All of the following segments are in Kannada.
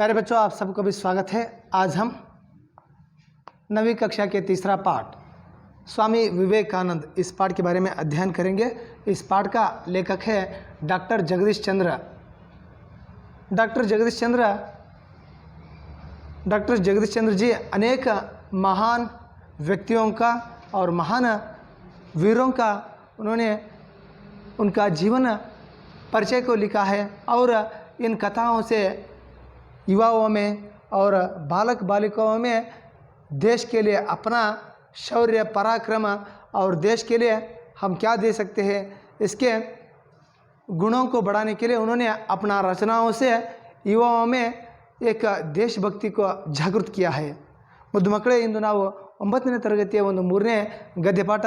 प्यारे बच्चों, आप सबको भी स्वागत है। आज हम 9वीं कक्षा के तीसरा पाठ स्वामी विवेकानंद इस पाठ के बारे में अध्ययन करेंगे। इस पाठ का लेखक है डॉक्टर जगदीश चंद्र। डॉक्टर जगदीश चंद्र जी अनेक महान व्यक्तियों का और महान वीरों का उन्होंने उनका जीवन परिचय को लिखा है और इन कथाओं से युवाओं में और बालक बालिकाओं में देश के लिए अपना शौर्य पराक्रम और देश के लिए हम क्या दे सकते हैं इसके गुणों को बढ़ाने के लिए उन्होंने अपना रचनाओं से युवाओं में एक देशभक्ति को जागृत किया है। ಮುದ್ದು ಮಕ್ಕಳೇ, ಇಂದು ನಾವು 9ನೇ ತರಗತಿಯ ಒಂದು 3ನೇ ಗದ್ಯಪಾಠ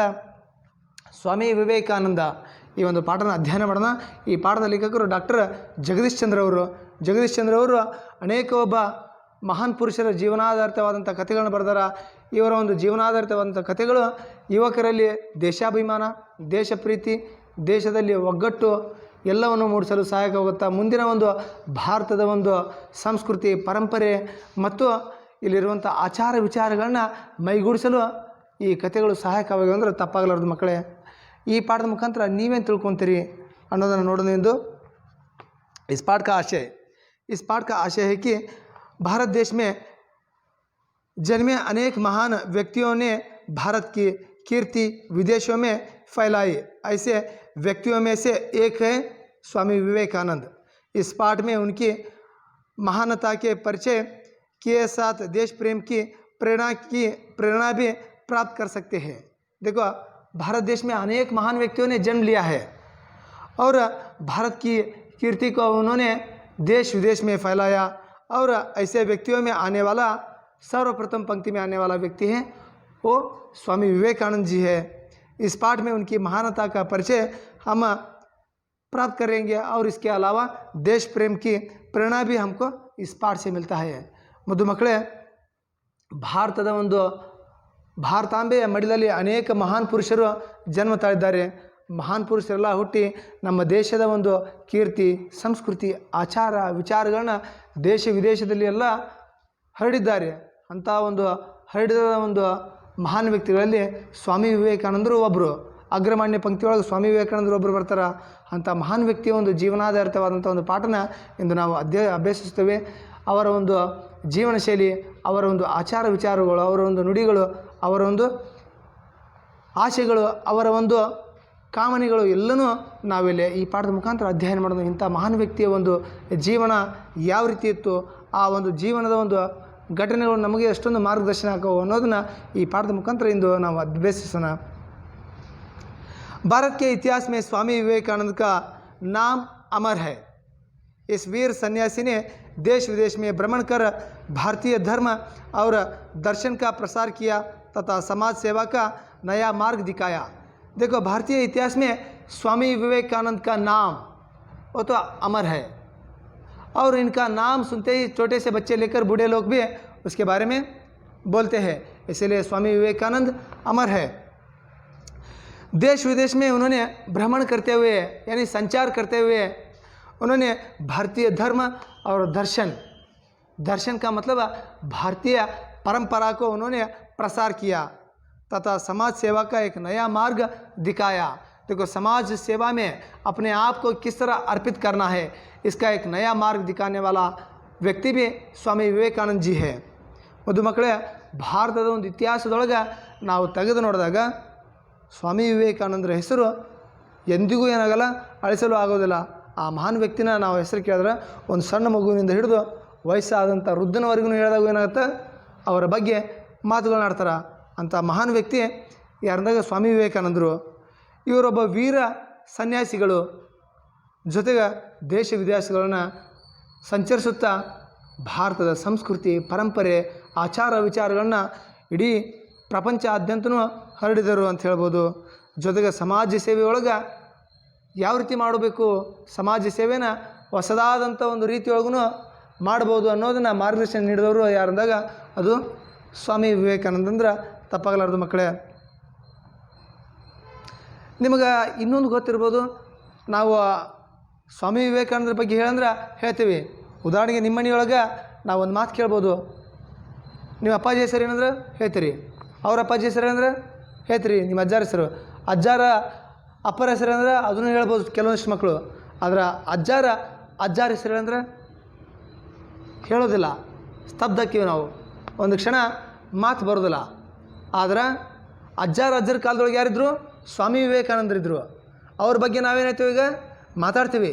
ಸ್ವಾಮಿ ವಿವೇಕಾನಂದ ಈ ಒಂದು ಪಾಠನ ಅಧ್ಯಯನ ಮಾಡೋಣ। ಈ ಪಾಠದ ಲೇಖಕರು ಡಾಕ್ಟರ್ ಜಗದೀಶ್ ಚಂದ್ರ ಅವರು ಅನೇಕ ಒಬ್ಬ ಮಹಾನ್ ಪುರುಷರ ಜೀವನಾಧಾರಿತವಾದಂಥ ಕಥೆಗಳನ್ನು ಬರೆದಾರ। ಇವರ ಒಂದು ಜೀವನಾಧಾರಿತವಾದಂಥ ಕಥೆಗಳು ಯುವಕರಲ್ಲಿ ದೇಶಾಭಿಮಾನ, ದೇಶ ಪ್ರೀತಿ, ದೇಶದಲ್ಲಿ ಒಗ್ಗಟ್ಟು ಎಲ್ಲವನ್ನು ಮೂಡಿಸಲು ಸಹಾಯಕವಾಗುತ್ತಾ ಮುಂದಿನ ಒಂದು ಭಾರತದ ಒಂದು ಸಂಸ್ಕೃತಿ ಪರಂಪರೆ ಮತ್ತು ಇಲ್ಲಿರುವಂಥ ಆಚಾರ ವಿಚಾರಗಳನ್ನ ಮೈಗೂಡಿಸಲು ಈ ಕಥೆಗಳು ಸಹಾಯಕವಾಗಿ ಅಂದರೆ ತಪ್ಪಾಗಲಾರದು ಮಕ್ಕಳೇ। ಈ ಪಾಠದ ಮುಖಾಂತರ ನೀವೇನು ತಿಳ್ಕೊತೀರಿ ಅನ್ನೋದನ್ನು ನೋಡೋಣ ಎಂದು। इस पाठ का आशय है कि भारत देश में जन्मे अनेक महान व्यक्तियों ने भारत की कीर्ति विदेशों में फैलाई। ऐसे व्यक्तियों में से एक है स्वामी विवेकानंद। इस पाठ में उनकी महानता के परिचय के साथ देश प्रेम की प्रेरणा भी प्राप्त कर सकते हैं। देखो, भारत देश में अनेक महान व्यक्तियों ने जन्म लिया है और भारत की कीर्ति को उन्होंने देश विदेश में फैलाया और ऐसे व्यक्तियों में आने वाला सर्वप्रथम पंक्ति में आने वाला व्यक्ति है वो स्वामी विवेकानंद जी है। इस पाठ में उनकी महानता का परिचय हम प्राप्त करेंगे और इसके अलावा देश प्रेम की प्रेरणा भी हमको इस पाठ से मिलता है। ಮುದ್ದು ಮಕ್ಕಳೇ, ಭಾರತದ ಒಂದು ಭಾರತಾಂಬೆಯ ಮಡಿಲಲ್ಲಿ ಅನೇಕ ಮಹಾನ್ ಪುರುಷರು ಜನ್ಮ ತಾಳಿದ್ದಾರೆ। ಮಹಾನ್ ಪುರುಷರೆಲ್ಲ ಹುಟ್ಟಿ ನಮ್ಮ ದೇಶದ ಒಂದು ಕೀರ್ತಿ ಸಂಸ್ಕೃತಿ ಆಚಾರ ವಿಚಾರಗಳನ್ನ ದೇಶ ವಿದೇಶದಲ್ಲಿ ಎಲ್ಲ ಹರಡಿದ್ದಾರೆ। ಅಂಥ ಒಂದು ಹರಡಿದ ಒಂದು ಮಹಾನ್ ವ್ಯಕ್ತಿಗಳಲ್ಲಿ ಸ್ವಾಮಿ ವಿವೇಕಾನಂದರು ಒಬ್ಬರು। ಅಗ್ರಮಾನ್ಯ ಪಂಕ್ತಿಯೊಳಗೆ ಸ್ವಾಮಿ ವಿವೇಕಾನಂದರು ಒಬ್ಬರು ಬರ್ತಾರೆ। ಅಂಥ ಮಹಾನ್ ವ್ಯಕ್ತಿಯ ಒಂದು ಜೀವನಾಧಾರಿತವಾದಂಥ ಒಂದು ಪಾಠನ ಇಂದು ನಾವು ಅಭ್ಯಸಿಸ್ತೇವೆ। ಅವರ ಒಂದು ಜೀವನ ಶೈಲಿ, ಅವರ ಒಂದು ಆಚಾರ ವಿಚಾರಗಳು, ಅವರ ಒಂದು ನುಡಿಗಳು, ಅವರ ಒಂದು ಆಶೆಗಳು, ಅವರ ಒಂದು ಕಾಮನೆಗಳು ಎಲ್ಲನೂ ನಾವಿಲ್ಲಿ ಈ ಪಾಠದ ಮುಖಾಂತರ ಅಧ್ಯಯನ ಮಾಡೋದು। ಇಂಥ ಮಹಾನ್ ವ್ಯಕ್ತಿಯ ಒಂದು ಜೀವನ ಯಾವ ರೀತಿ ಇತ್ತು, ಆ ಒಂದು ಜೀವನದ ಒಂದು ಘಟನೆಗಳು ನಮಗೆ ಎಷ್ಟೊಂದು ಮಾರ್ಗದರ್ಶನ ಆಗವು ಅನ್ನೋದನ್ನು ಈ ಪಾಠದ ಮುಖಾಂತರ ಇಂದು ನಾವು ಅಭ್ಯಸಿಸೋಣ। भारत के इतिहास में स्वामी विवेकानंद का नाम अमर है। इस वीर सन्यासी ने देश विदेश में भ्रमण कर भारतीय धर्म और दर्शन का प्रसार किया तथा समाज सेवा का नया मार्ग दिखाया। देखो, भारतीय इतिहास में स्वामी विवेकानंद का नाम वो तो अमर है और इनका नाम सुनते ही छोटे से बच्चे लेकर बूढ़े लोग भी उसके बारे में बोलते हैं, इसीलिए स्वामी विवेकानंद अमर है। देश विदेश में उन्होंने भ्रमण करते हुए यानी संचार करते हुए उन्होंने भारतीय धर्म और दर्शन का मतलब भारतीय परंपरा को उन्होंने प्रसार किया तथा समाज सेवा का एक नया मार्ग दिखाया। देखो, समाज सेवा में अपने आप को किस तरह अर्पित करना है इसका एक नया मार्ग दिखाने वाला व्यक्ति भी स्वामी विवेकानंद जी है। ಮುದ್ದು ಮಕ್ಕಳೇ, ಭಾರತದ ಒಂದು ಇತಿಹಾಸದೊಳಗೆ ನಾವು ತೆಗೆದು ನೋಡಿದಾಗ ಸ್ವಾಮಿ ವಿವೇಕಾನಂದರ ಹೆಸರು ಎಂದಿಗೂ ಏನಾಗಲ್ಲ, ಅಳಿಸಲು ಆಗೋದಿಲ್ಲ। ಆ ಮಹಾನ್ ವ್ಯಕ್ತಿನ ನಾವು ಹೆಸರು ಕೇಳಿದ್ರೆ ಒಂದು ಸಣ್ಣ ಮಗುವಿನಿಂದ ಹಿಡಿದು ವಯಸ್ಸಾದಂಥ ವೃದ್ಧನವರೆಗೂ ಹೇಳಿದಾಗ ಏನಾಗುತ್ತೆ, ಅವರ ಬಗ್ಗೆ ಮಾತುಗಳನ್ನ ಆಡ್ತಾರೆ। ಅಂಥ ಮಹಾನ್ ವ್ಯಕ್ತಿ ಯಾರಂದಾಗ ಸ್ವಾಮಿ ವಿವೇಕಾನಂದರು। ಇವರೊಬ್ಬ ವೀರ ಸನ್ಯಾಸಿಗಳು, ಜೊತೆಗೆ ದೇಶ ವಿದೇಶಗಳನ್ನು ಸಂಚರಿಸುತ್ತಾ ಭಾರತದ ಸಂಸ್ಕೃತಿ ಪರಂಪರೆ ಆಚಾರ ವಿಚಾರಗಳನ್ನ ಇಡೀ ಪ್ರಪಂಚಾದ್ಯಂತನೂ ಹರಡಿದರು ಅಂತ ಹೇಳ್ಬೋದು। ಜೊತೆಗೆ ಸಮಾಜ ಸೇವೆಯೊಳಗೆ ಯಾವ ರೀತಿ ಮಾಡಬೇಕು, ಸಮಾಜ ಸೇವೆನ ಹೊಸದಾದಂಥ ಒಂದು ರೀತಿಯೊಳಗೂ ಮಾಡ್ಬೋದು ಅನ್ನೋದನ್ನು ಮಾರ್ಗದರ್ಶನ ನೀಡಿದವರು ಯಾರಂದಾಗ ಅದು ಸ್ವಾಮಿ ವಿವೇಕಾನಂದ ಅಂದ್ರೆ ತಪ್ಪಾಗಲಾರದು ಮಕ್ಕಳೇ। ನಿಮಗೆ ಇನ್ನೊಂದು ಗೊತ್ತಿರ್ಬೋದು, ನಾವು ಸ್ವಾಮಿ ವಿವೇಕಾನಂದರ ಬಗ್ಗೆ ಹೇಳ್ತೀವಿ, ಉದಾಹರಣೆಗೆ ನಿಮ್ಮ ಮನೆಯೊಳಗೆ ನಾವು ಒಂದು ಮಾತು ಕೇಳ್ಬೋದು, ನಿಮ್ಮ ಅಪ್ಪಾಜಿ ಹೆಸರು ಏನಂದ್ರೆ ಹೇಳ್ತೀರಿ, ಅವ್ರ ಅಪ್ಪಾಜಿ ಹೆಸರು ಏನಂದ್ರೆ ಹೇಳ್ತೀರಿ, ನಿಮ್ಮ ಅಜ್ಜಾರ ಹೆಸರು, ಅಪ್ಪರ ಹೆಸರು ಅಂದ್ರೆ ಅದನ್ನು ಹೇಳ್ಬೋದು ಕೆಲವೊಂದಿಷ್ಟು ಮಕ್ಕಳು. ಆದ್ರೆ ಅಜ್ಜಾರ ಹೆಸರು ಅಂದ್ರೆ ಹೇಳೋದಿಲ್ಲ, ಸ್ತಬ್ಧಕ್ಕಿವಿ ನಾವು, ಒಂದು ಕ್ಷಣ ಮಾತು ಬರೋದಿಲ್ಲ. ಆದ್ರೆ ಅಜ್ಜರ ಕಾಲದೊಳಗೆ ಯಾರಿದ್ರು? ಸ್ವಾಮಿ ವಿವೇಕಾನಂದರಿದ್ದರು. ಅವ್ರ ಬಗ್ಗೆ ನಾವೇನು ಹೇಳ್ತೀವಿ ಈಗ ಮಾತಾಡ್ತೀವಿ.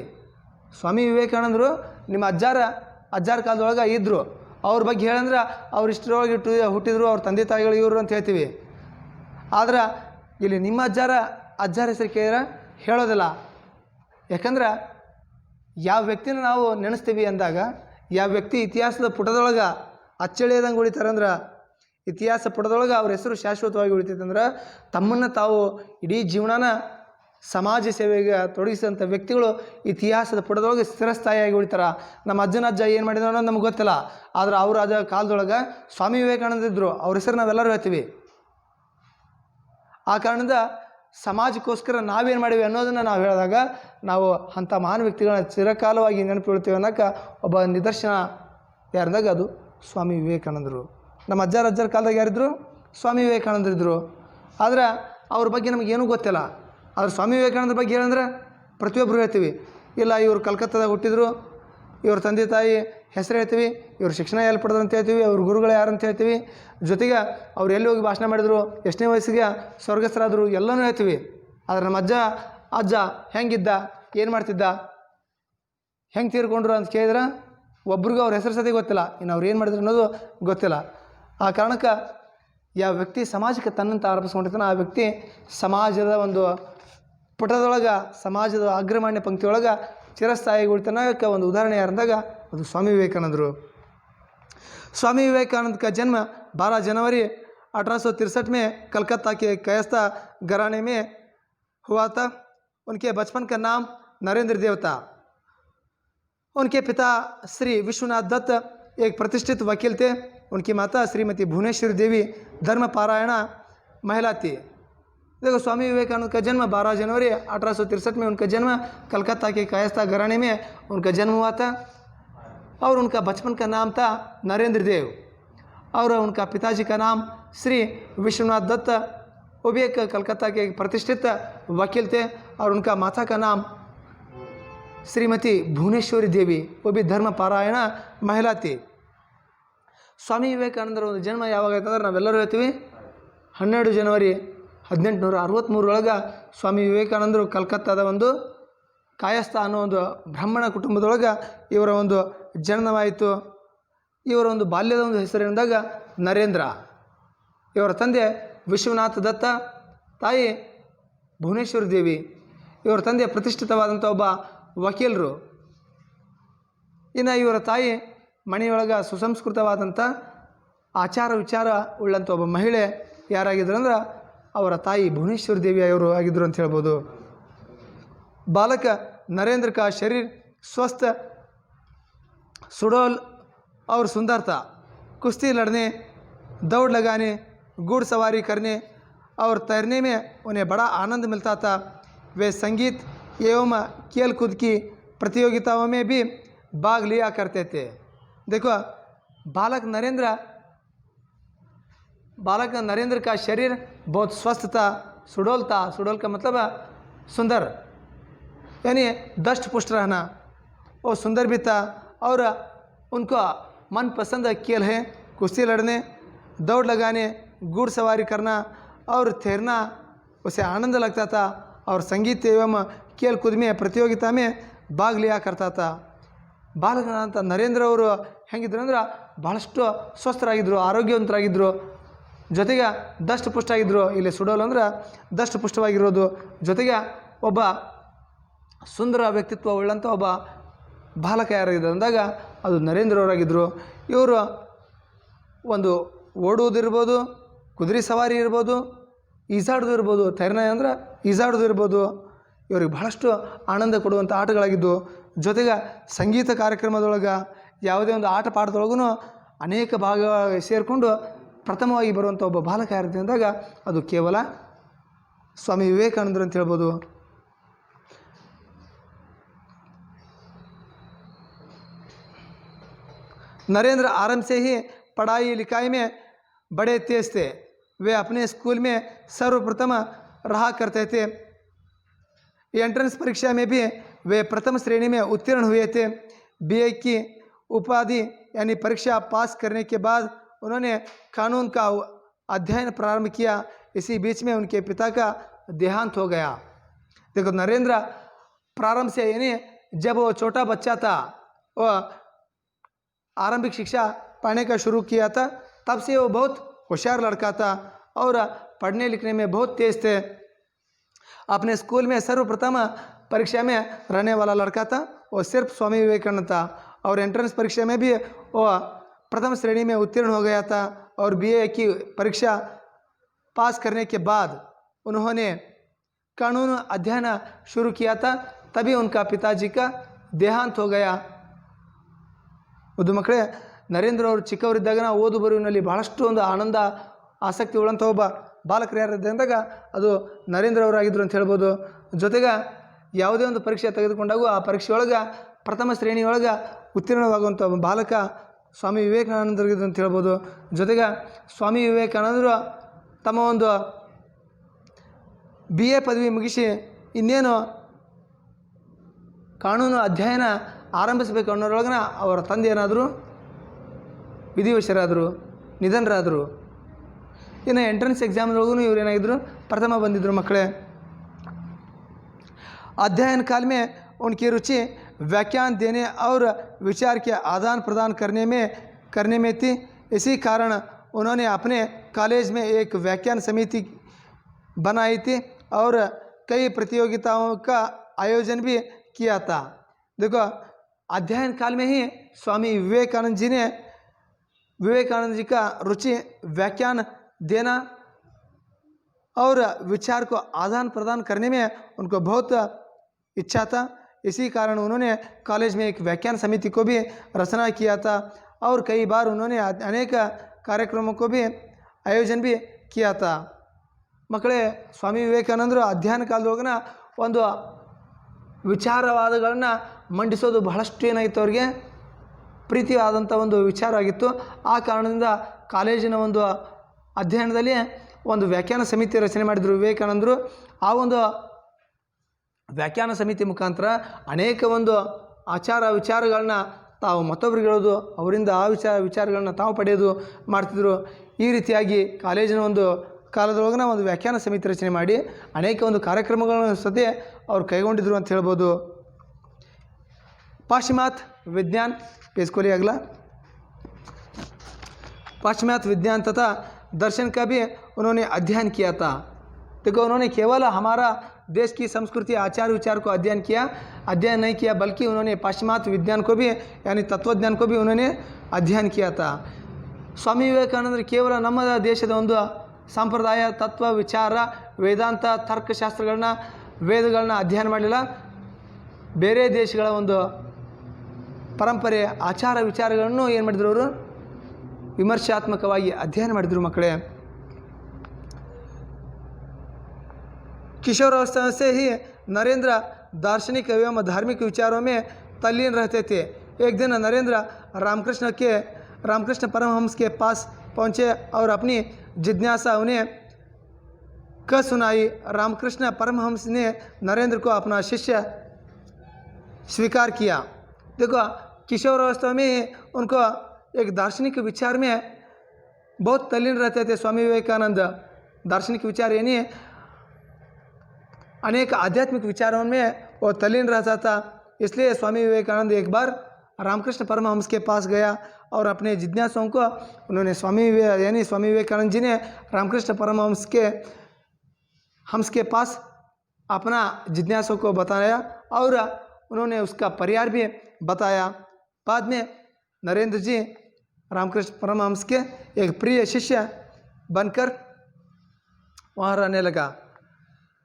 ಸ್ವಾಮಿ ವಿವೇಕಾನಂದರು ನಿಮ್ಮ ಅಜ್ಜಾರ ಕಾಲದೊಳಗೆ ಇದ್ದರು. ಅವ್ರ ಬಗ್ಗೆ ಹೇಳಂದ್ರೆ ಅವ್ರು ಇಷ್ಟರೊಳಗೆ ಹುಟ್ಟಿದ್ರು, ಅವ್ರ ತಂದೆ ತಾಯಿಗಳು ಇವರು ಅಂತ ಹೇಳ್ತೀವಿ. ಆದ್ರೆ ಇಲ್ಲಿ ನಿಮ್ಮ ಅಜ್ಜಾರ ಹೆಸರು ಕೇಳಿದ್ರೆ ಹೇಳೋದಿಲ್ಲ. ಯಾಕಂದ್ರೆ ಯಾವ ವ್ಯಕ್ತಿನ ನಾವು ನೆನೆಸ್ತೀವಿ ಅಂದಾಗ, ಯಾವ ವ್ಯಕ್ತಿ ಇತಿಹಾಸದ ಪುಟದೊಳಗೆ ಅಚ್ಚಳಿಯದಂಗೆ ಉಳಿತಾರಂದ್ರೆ, ಇತಿಹಾಸ ಪುಟದೊಳಗೆ ಅವ್ರ ಹೆಸರು ಶಾಶ್ವತವಾಗಿ ಉಳಿತೈತಂದ್ರೆ, ತಮ್ಮನ್ನು ತಾವು ಇಡೀ ಜೀವನನ ಸಮಾಜ ಸೇವೆಗೆ ತೊಡಗಿಸಿದಂಥ ವ್ಯಕ್ತಿಗಳು ಇತಿಹಾಸದ ಪುಟದೊಳಗೆ ಸ್ಥಿರಸ್ಥಾಯಿಯಾಗಿ ಉಳಿತಾರೆ. ನಮ್ಮ ಅಜ್ಜ ಏನು ಮಾಡಿದ್ರು ಅನ್ನೋದು ನಮ್ಗೆ ಗೊತ್ತಿಲ್ಲ. ಆದ್ರೆ ಅವ್ರ ಕಾಲದೊಳಗೆ ಸ್ವಾಮಿ ವಿವೇಕಾನಂದ ಇದ್ದರು, ಅವ್ರ ಹೆಸರು ನಾವೆಲ್ಲರೂ ಹೇಳ್ತೀವಿ. ಆ ಕಾರಣದಿಂದ ಸಮಾಜಕ್ಕೋಸ್ಕರ ನಾವೇನು ಮಾಡಿವಿ ಅನ್ನೋದನ್ನು ನಾವು ಹೇಳಿದಾಗ ನಾವು ಅಂಥ ಮಹಾನ್ ವ್ಯಕ್ತಿಗಳನ್ನ ಚಿರಕಾಲವಾಗಿ ನೆನಪಿಡ್ತೀವಿ ಅನ್ನೋಕ್ಕೆ ಒಬ್ಬ ನಿದರ್ಶನ ಯಾರಿದಾಗ ಅದು ಸ್ವಾಮಿ ವಿವೇಕಾನಂದರು. ನಮ್ಮ ಅಜ್ಜರ ಕಾಲದಾಗ ಯಾರಿದ್ರು? ಸ್ವಾಮಿ ವಿವೇಕಾನಂದರಿದ್ದರು. ಆದರೆ ಅವ್ರ ಬಗ್ಗೆ ನಮಗೇನೂ ಗೊತ್ತಿಲ್ಲ. ಆದ್ರೆ ಸ್ವಾಮಿ ವಿವೇಕಾನಂದರ ಬಗ್ಗೆ ಹೇಳಂದ್ರೆ ಪ್ರತಿಯೊಬ್ಬರು ಹೇಳ್ತೀವಿ, ಇಲ್ಲ ಇವರು ಕಲ್ಕತ್ತಾದಾಗ ಹುಟ್ಟಿದ್ರು, ಇವ್ರ ತಂದೆ ತಾಯಿ ಹೆಸರು ಹೇಳ್ತೀವಿ, ಇವ್ರು ಶಿಕ್ಷಣ ಎಲ್ಲಿ ಪಡೆದ್ರು ಅಂತ ಹೇಳ್ತೀವಿ, ಅವ್ರ ಗುರುಗಳು ಯಾರು ಅಂತ ಹೇಳ್ತೀವಿ, ಜೊತೆಗೆ ಅವ್ರು ಎಲ್ಲಿ ಹೋಗಿ ಭಾಷಣ ಮಾಡಿದ್ರು, ಎಷ್ಟನೇ ವಯಸ್ಸಿಗೆ ಸ್ವರ್ಗಸ್ಥರಾದರು ಎಲ್ಲನೂ ಹೇಳ್ತೀವಿ. ಆದರೆ ನಮ್ಮ ಅಜ್ಜ ಹೆಂಗಿದ್ದ, ಏನು ಮಾಡ್ತಿದ್ದ, ಹೆಂಗೆ ತೀರ್ಕೊಂಡ್ರು ಅಂತ ಕೇಳಿದ್ರೆ ಒಬ್ರಿಗೂ ಅವ್ರ ಹೆಸರು ಸತಿ ಗೊತ್ತಿಲ್ಲ, ಇನ್ನು ಅವ್ರು ಏನು ಮಾಡಿದ್ರು ಅನ್ನೋದು ಗೊತ್ತಿಲ್ಲ. ಆ ಕಾರಣಕ್ಕೆ ಯಾವ ವ್ಯಕ್ತಿ ಸಮಾಜಕ್ಕೆ ತನ್ನಂತ ಅರ್ಪಿಸ್ಕೊಂಡಿರ್ತಾನೆ ಆ ವ್ಯಕ್ತಿ ಸಮಾಜದ ಒಂದು ಪುಟದೊಳಗೆ, ಸಮಾಜದ ಅಗ್ರಮಾನ್ಯ ಪಂಕ್ತಿಯೊಳಗೆ ಚಿರಸ್ಥಾಯಿಗೆ ಉಳಿತನಕ್ಕೆ ಒಂದು ಉದಾಹರಣೆ ಯಾರಂದಾಗ ಅದು ಸ್ವಾಮಿ ವಿವೇಕಾನಂದರು. स्वामी विवेकानंद का जन्म 12 जनवरी 1863 में कलकत्ता के कायस्था घराने में हुआ था। उनके बचपन का नाम नरेंद्र देव था। उनके पिता श्री विश्वनाथ दत्त एक प्रतिष्ठित वकील थे। उनकी माता श्रीमती भुवनेश्वरी देवी धर्मपारायणा महिला थी। देखो, स्वामी विवेकानंद का जन्म 12 जनवरी 1863 में उनका जन्म कलकत्ता के कायस्था घराने में उनका जन्म हुआ था और उनका बचपन का नाम था नरेंद्र देव और उनका पिताजी का नाम श्री विश्वनाथ दत्त, वो भी एक कलकत्ता के प्रतिष्ठित वकील थे और उनका माता का नाम श्रीमती भुवनेश्वरी देवी, वो भी धर्मपारायण महिला थी। ಸ್ವಾಮಿ ವಿವೇಕಾನಂದರ ಒಂದು ಜನ್ಮ ಯಾವಾಗ ಆಯ್ತು ಅಂದ್ರೆ ನಾವೆಲ್ಲರೂ ಹೇಳ್ತೀವಿ 12 ಜನವರಿ 1863 ಸ್ವಾಮಿ ವಿವೇಕಾನಂದರು ಕಲ್ಕತ್ತಾದ ಒಂದು ಕಾಯಸ್ಥ ಅನ್ನೋ ಒಂದು ಬ್ರಾಹ್ಮಣ ಕುಟುಂಬದೊಳಗೆ ಇವರ ಒಂದು ಜನನವಾಯಿತು. ಇವರ ಒಂದು ಬಾಲ್ಯದ ಒಂದು ಹೆಸರಿನಿಂದಾಗ ನರೇಂದ್ರ. ಇವರ ತಂದೆ ವಿಶ್ವನಾಥ ದತ್ತ, ತಾಯಿ ಭುವನೇಶ್ವರಿ ದೇವಿ. ಇವರ ತಂದೆ ಪ್ರತಿಷ್ಠಿತವಾದಂಥ ಒಬ್ಬ ವಕೀಲರು. ಇನ್ನು ಇವರ ತಾಯಿ ಮನೆಯೊಳಗೆ ಸುಸಂಸ್ಕೃತವಾದಂಥ ಆಚಾರ ವಿಚಾರ ಉಳ್ಳಂಥ ಒಬ್ಬ ಮಹಿಳೆ ಯಾರಾಗಿದ್ರು ಅಂದ್ರೆ ಅವರ ತಾಯಿ ಭುವನೇಶ್ವರಿ ದೇವಿ ಅವರು ಆಗಿದ್ದರು ಅಂತ ಹೇಳ್ಬೋದು. बालक नरेंद्र का शरीर स्वस्थ, सुडौल और सुंदर था। कुश्ती लड़ने, दौड़ लगाने, घुड़सवारी करने और तैरने में उन्हें बड़ा आनंद मिलता था। वे संगीत एवं खेल कूद की प्रतियोगिताओं में भी भाग लिया करते थे। देखो, बालक नरेंद्र का शरीर बहुत स्वस्थ था, सुडौल था। सुडौल का मतलब सुंदर, यानी दष्ट पुष्ट रहना। वो सुंदर भी था और उनका मनपसंद खेल है कुश्ती लड़ने, दौड़ लगाने, घुड़सवारी करना और तैरना, उसे आनंद लगता था और संगीत एवं खेल कूद में प्रतियोगिता में भाग लिया करता था। ಬಾಲಕನಂತ ನರೇಂದ್ರ ಅವರು ಹೆಂಗಿದ್ರು ಅಂದ್ರೆ ಭಾಳಷ್ಟು ಸ್ವಸ್ಥರಾಗಿದ್ದರು, ಆರೋಗ್ಯವಂತರಾಗಿದ್ದರು, ಜೊತೆಗೆ ದಷ್ಟಪುಷ್ಟಾಗಿದ್ದರು. ಇಲ್ಲಿ ಸುಡೋಲು ಅಂದ್ರೆ ದಷ್ಟಪುಷ್ಟವಾಗಿರೋದು, ಜೊತೆಗೆ ಒಬ್ಬ ಸುಂದರ ವ್ಯಕ್ತಿತ್ವ ಉಳ್ಳಂಥ ಒಬ್ಬ ಬಾಲಕ ಯಾರಾಗಿದ್ದರು ಅಂದಾಗ ಅದು ನರೇಂದ್ರ ಅವರಾಗಿದ್ದರು. ಇವರು ಒಂದು ಓಡುವುದಿರ್ಬೋದು, ಕುದುರೆ ಸವಾರಿ ಇರ್ಬೋದು, ಈಜಾಡೋದು ಇರ್ಬೋದು, ತೈರನ ಅಂದ್ರೆ ಈಜಾಡೋದು ಇರ್ಬೋದು, ಇವ್ರಿಗೆ ಬಹಳಷ್ಟು ಆನಂದ ಕೊಡುವಂಥ ಆಟಗಳಾಗಿದ್ದವು. ಜೊತೆಗೆ ಸಂಗೀತ ಕಾರ್ಯಕ್ರಮದೊಳಗೆ ಯಾವುದೇ ಒಂದು ಆಟ ಪಾಠದೊಳಗೂ ಅನೇಕ ಭಾಗ ಸೇರಿಕೊಂಡು ಪ್ರಥಮವಾಗಿ ಬರುವಂಥ ಒಬ್ಬ ಬಾಲಕ ಯಾರಿದೆ ಅಂದಾಗ ಅದು ಕೇವಲ ಸ್ವಾಮಿ ವಿವೇಕಾನಂದರು ಅಂತ ಹೇಳ್ಬೋದು. नरेंद्र आरंभ से ही पढ़ाई लिखाई में बड़े तेज थे। वे अपने स्कूल में सर्वप्रथम रहा करते थे। एंट्रेंस परीक्षा में भी वे प्रथम श्रेणी में उत्तीर्ण हुए थे। बीए की उपाधि यानी परीक्षा पास करने के बाद उन्होंने कानून का अध्ययन प्रारंभ किया। इसी बीच में उनके पिता का देहांत हो गया। देखो, नरेंद्र प्रारंभ से यानी जब वो छोटा बच्चा था, वह आरंभिक शिक्षा पाने का शुरू किया था, तब से वो बहुत होशियार लड़का था और पढ़ने लिखने में बहुत तेज थे। अपने स्कूल में सर्वप्रथम परीक्षा में रहने वाला लड़का था। वो सिर्फ स्वामी विवेकानंद था और एंट्रेंस परीक्षा में भी वो प्रथम श्रेणी में उत्तीर्ण हो गया था। और बीए की परीक्षा पास करने के बाद उन्होंने कानून अध्ययन शुरू किया था। तभी उनका पिताजी का देहांत हो गया। ಮಕ್ಕಳೇ, ನರೇಂದ್ರ ಅವರು ಚಿಕ್ಕವರಿದ್ದಾಗ ಓದು ಬರುವಿನಲ್ಲಿ ಬಹಳಷ್ಟು ಒಂದು ಆನಂದ ಆಸಕ್ತಿ ಉಳ್ಳಂಥ ಒಬ್ಬ ಬಾಲಕರು ಯಾರಿದ್ದಾಗ ಅದು ನರೇಂದ್ರ ಅವರಾಗಿದ್ದರು ಅಂತ ಹೇಳ್ಬೋದು. ಜೊತೆಗೆ ಯಾವುದೇ ಒಂದು ಪರೀಕ್ಷೆ ತೆಗೆದುಕೊಂಡಾಗೂ ಆ ಪರೀಕ್ಷೆಯೊಳಗೆ ಪ್ರಥಮ ಶ್ರೇಣಿಯೊಳಗೆ ಉತ್ತೀರ್ಣವಾಗುವಂಥ ಒಬ್ಬ ಬಾಲಕ ಸ್ವಾಮಿ ವಿವೇಕಾನಂದರಿಗಿದ್ರು ಅಂತ ಹೇಳ್ಬೋದು. ಜೊತೆಗೆ ಸ್ವಾಮಿ ವಿವೇಕಾನಂದರು ತಮ್ಮ ಒಂದು BA ಪದವಿ ಮುಗಿಸಿ ಇನ್ನೇನು ಕಾನೂನು ಅಧ್ಯಯನ ಆರಂಭಿಸಬೇಕು ಅನ್ನೋರೊಳಗನ ಅವರ ತಂದೆ ಏನಾದರೂ ವಿಧಿವಶರಾದರು, ನಿಧನರಾದರು. ಇನ್ನು ಎಂಟ್ರೆನ್ಸ್ ಎಕ್ಸಾಮ್ದೊಳಗೂ ಇವ್ರು ಏನಾಗಿದ್ದರು, ಪ್ರಥಮ ಬಂದಿದ್ದರು. ಮಕ್ಕಳೇ, अध्ययन काल में उनकी रुचि व्याख्यान देने और विचार के आदान प्रदान करने में थी. इसी कारण उन्होंने अपने कॉलेज में एक व्याख्यान समिति बनाई थी और कई प्रतियोगिताओं का आयोजन भी किया था. देखो, अध्ययन काल में ही स्वामी विवेकानंद जी का रुचि व्याख्यान देना और विचार को आदान प्रदान करने में उनको बहुत इच्छा था. इसी कारण उन्होंने कॉलेज में एक व्याख्यान समिति को भी रचना किया था और कई बार उन्होंने अनेक कार्यक्रमों को भी आयोजन भी किया था. ಮಕ್ಕಳೇ, ಸ್ವಾಮಿ ವಿವೇಕಾನಂದರು ಅಧ್ಯಯನ ಕಾಲದೊಳಗನ ಒಂದು ವಿಚಾರವಾದಗಳನ್ನ ಮಂಡಿಸೋದು ಬಹಳಷ್ಟು ಏನಾಗಿತ್ತು, ಅವರಿಗೆ ಪ್ರೀತಿಯಾದಂಥ ಒಂದು ವಿಚಾರ ಆಗಿತ್ತು. ಆ ಕಾರಣದಿಂದ ಕಾಲೇಜಿನ ಒಂದು ಅಧ್ಯಯನದಲ್ಲಿ ಒಂದು ವ್ಯಾಖ್ಯಾನ ಸಮಿತಿ ರಚನೆ ಮಾಡಿದರು ವಿವೇಕಾನಂದರು. ಆ ಒಂದು ವ್ಯಾಖ್ಯಾನ ಸಮಿತಿ ಮುಖಾಂತರ ಅನೇಕ ಒಂದು ಆಚಾರ ವಿಚಾರಗಳನ್ನ ತಾವು ಮತ್ತೊಬ್ಬರಿಗೆ ಹೇಳೋದು, ಅವರಿಂದ ಆ ವಿಚಾರಗಳನ್ನ ತಾವು ಪಡೆಯೋದು ಮಾಡ್ತಿದ್ರು. ಈ ರೀತಿಯಾಗಿ ಕಾಲೇಜಿನ ಒಂದು ಕಾಲದೊಳಗನ ಒಂದು ವ್ಯಾಖ್ಯಾನ ಸಮಿತಿ ರಚನೆ ಮಾಡಿ ಅನೇಕ ಒಂದು ಕಾರ್ಯಕ್ರಮಗಳನ್ನು ಸದ್ಯ ಅವರು ಕೈಗೊಂಡಿದ್ರು ಅಂತ ಹೇಳ್ಬೋದು. पाश्चात्य विज्ञान, पेज खोलिए अगला. पाश्चात्य विज्ञान तथा दर्शन का भी उन्होंने अध्ययन किया था. देखो, उन्होंने केवल हमारा देश की संस्कृति आचार विचार को अध्ययन नहीं किया, बल्कि उन्होंने पाश्चात्य विज्ञान को भी यानी तत्वज्ञान को भी उन्होंने अध्ययन किया था. स्वामी विवेकानंद केवल ನಮ್ಮ ದೇಶದ ಒಂದು ಸಂಪ್ರದಾಯ, ತತ್ವ, ವಿಚಾರ, ವೇದಾಂತ, ತರ್ಕಶಾಸ್ತ್ರಗಳನ್ನ, ವೇದಗಳನ್ನ ಅಧ್ಯಯನ ಮಾಡಲಿಲ್ಲ. ಬೇರೆ ದೇಶಗಳ ಒಂದು ಪರಂಪರೆ, ಆಚಾರ ವಿಚಾರಗಳನ್ನು ಏನು ಮಾಡಿದ್ರು, ಅವರು ವಿಮರ್ಶಾತ್ಮಕವಾಗಿ ಅಧ್ಯಯನ ಮಾಡಿದರು. ಮಕ್ಕಳೇ, किशोरावस्था से ही नरेंद्र दार्शनिक एवं धार्मिक विचारों में तल्लीन रहते थे. एक दिन नरेंद्र रामकृष्ण परमहंस के पास पहुँचे और अपनी जिज्ञासा उन्हें कह सुनाई. रामकृष्ण परमहंस ने नरेंद्र को अपना शिष्य स्वीकार किया. देखो, किशोरावस्था में उनको एक दार्शनिक विचार में बहुत तल्लीन रहते थे स्वामी विवेकानंद. दार्शनिक विचार यानी अनेक आध्यात्मिक विचारों में वो तल्लीन रहता था. इसलिए स्वामी विवेकानंद एक बार रामकृष्ण परमहंस के पास गया और अपने जिज्ञासाओं को उन्होंने स्वामी विवेकानंद जी ने रामकृष्ण परमहंस के पास अपना जिज्ञासाओं को बताया और उन्होंने उसका परिहार भी बताया. बाद में नरेंद्र जी रामकृष्ण परमहंस के एक प्रिय शिष्य बनकर वहाँ रहने लगा.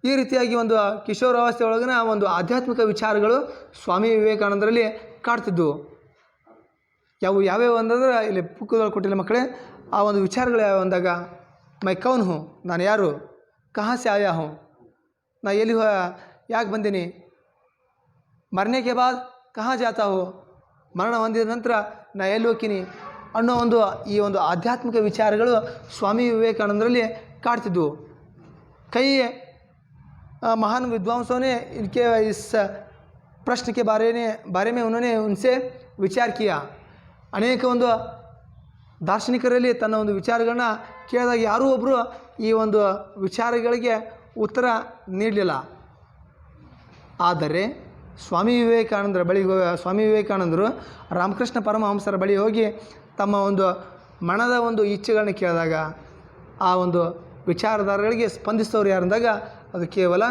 ಈ ರೀತಿಯಾಗಿ ಒಂದು ಕಿಶೋರಾವಸ್ಥೆ ಒಳಗಿನ ಒಂದು ಆಧ್ಯಾತ್ಮಿಕ ವಿಚಾರಗಳು ಸ್ವಾಮಿ ವಿವೇಕಾನಂದರಲ್ಲಿ ಕಾಡ್ತಿದ್ವು. ಯಾವ್ಯಾವ ಅಂತಂದ್ರೆ ಇಲ್ಲಿ ಪುಕ್ಕದಲ್ಲಿ ಕೊಟ್ಟಿಲ್ಲ ಮಕ್ಕಳೇ. ಆ ಒಂದು ವಿಚಾರಗಳು ಯಾವ್ಯಾವ ಅಂದಾಗ, ಮೈ ಕೌನ್ ಹೂँ, ನಾನು ಯಾರು, ಕहाँ से आया हूँ, ನಾ ಎಲ್ಲಿ ಯಾಕೆ ಬಂದೀನಿ, ಮರನೆ ಕೆ ಬಾದ್ ಕहाँ जाता हो, ಮರಣ ಹೊಂದಿದ ನಂತರ ನಾ ಎಲ್ಲಿ ಹೋಗ್ತೀನಿ ಅನ್ನೋ ಈ ಒಂದು ಆಧ್ಯಾತ್ಮಿಕ ವಿಚಾರಗಳು ಸ್ವಾಮಿ ವಿವೇಕಾನಂದರಲ್ಲಿ काटतिद्ವು। कई महान विद्वांसों ने इनके इस प्रश्न के बारे में उन्होंने उनसे विचार किया। अनेक ಒಂದು ದಾರ್ಶನಿಕರಲ್ಲಿ ತನ್ನ ಒಂದು ವಿಚಾರಗಳನ್ನ ಕೇಳಿದಾಗ ಯಾರೂ ಒಬ್ಬರು ಈ ಒಂದು ವಿಚಾರಗಳಿಗೆ ಉತ್ತರ ನೀಡಲಿಲ್ಲ। ಆದರೆ ಸ್ವಾಮಿ ವಿವೇಕಾನಂದರು ರಾಮಕೃಷ್ಣ ಪರಮಹಂಸರ ಬಳಿ ಹೋಗಿ ತಮ್ಮ ಒಂದು ಮನದ ಒಂದು ಇಚ್ಛೆಗಳನ್ನ ಕೇಳಿದಾಗ ಆ ಒಂದು ವಿಚಾರಧಾರೆಗಳಿಗೆ ಸ್ಪಂದಿಸಿದವರು ಯಾರಂದಾಗ ಅದು ಕೇವಲ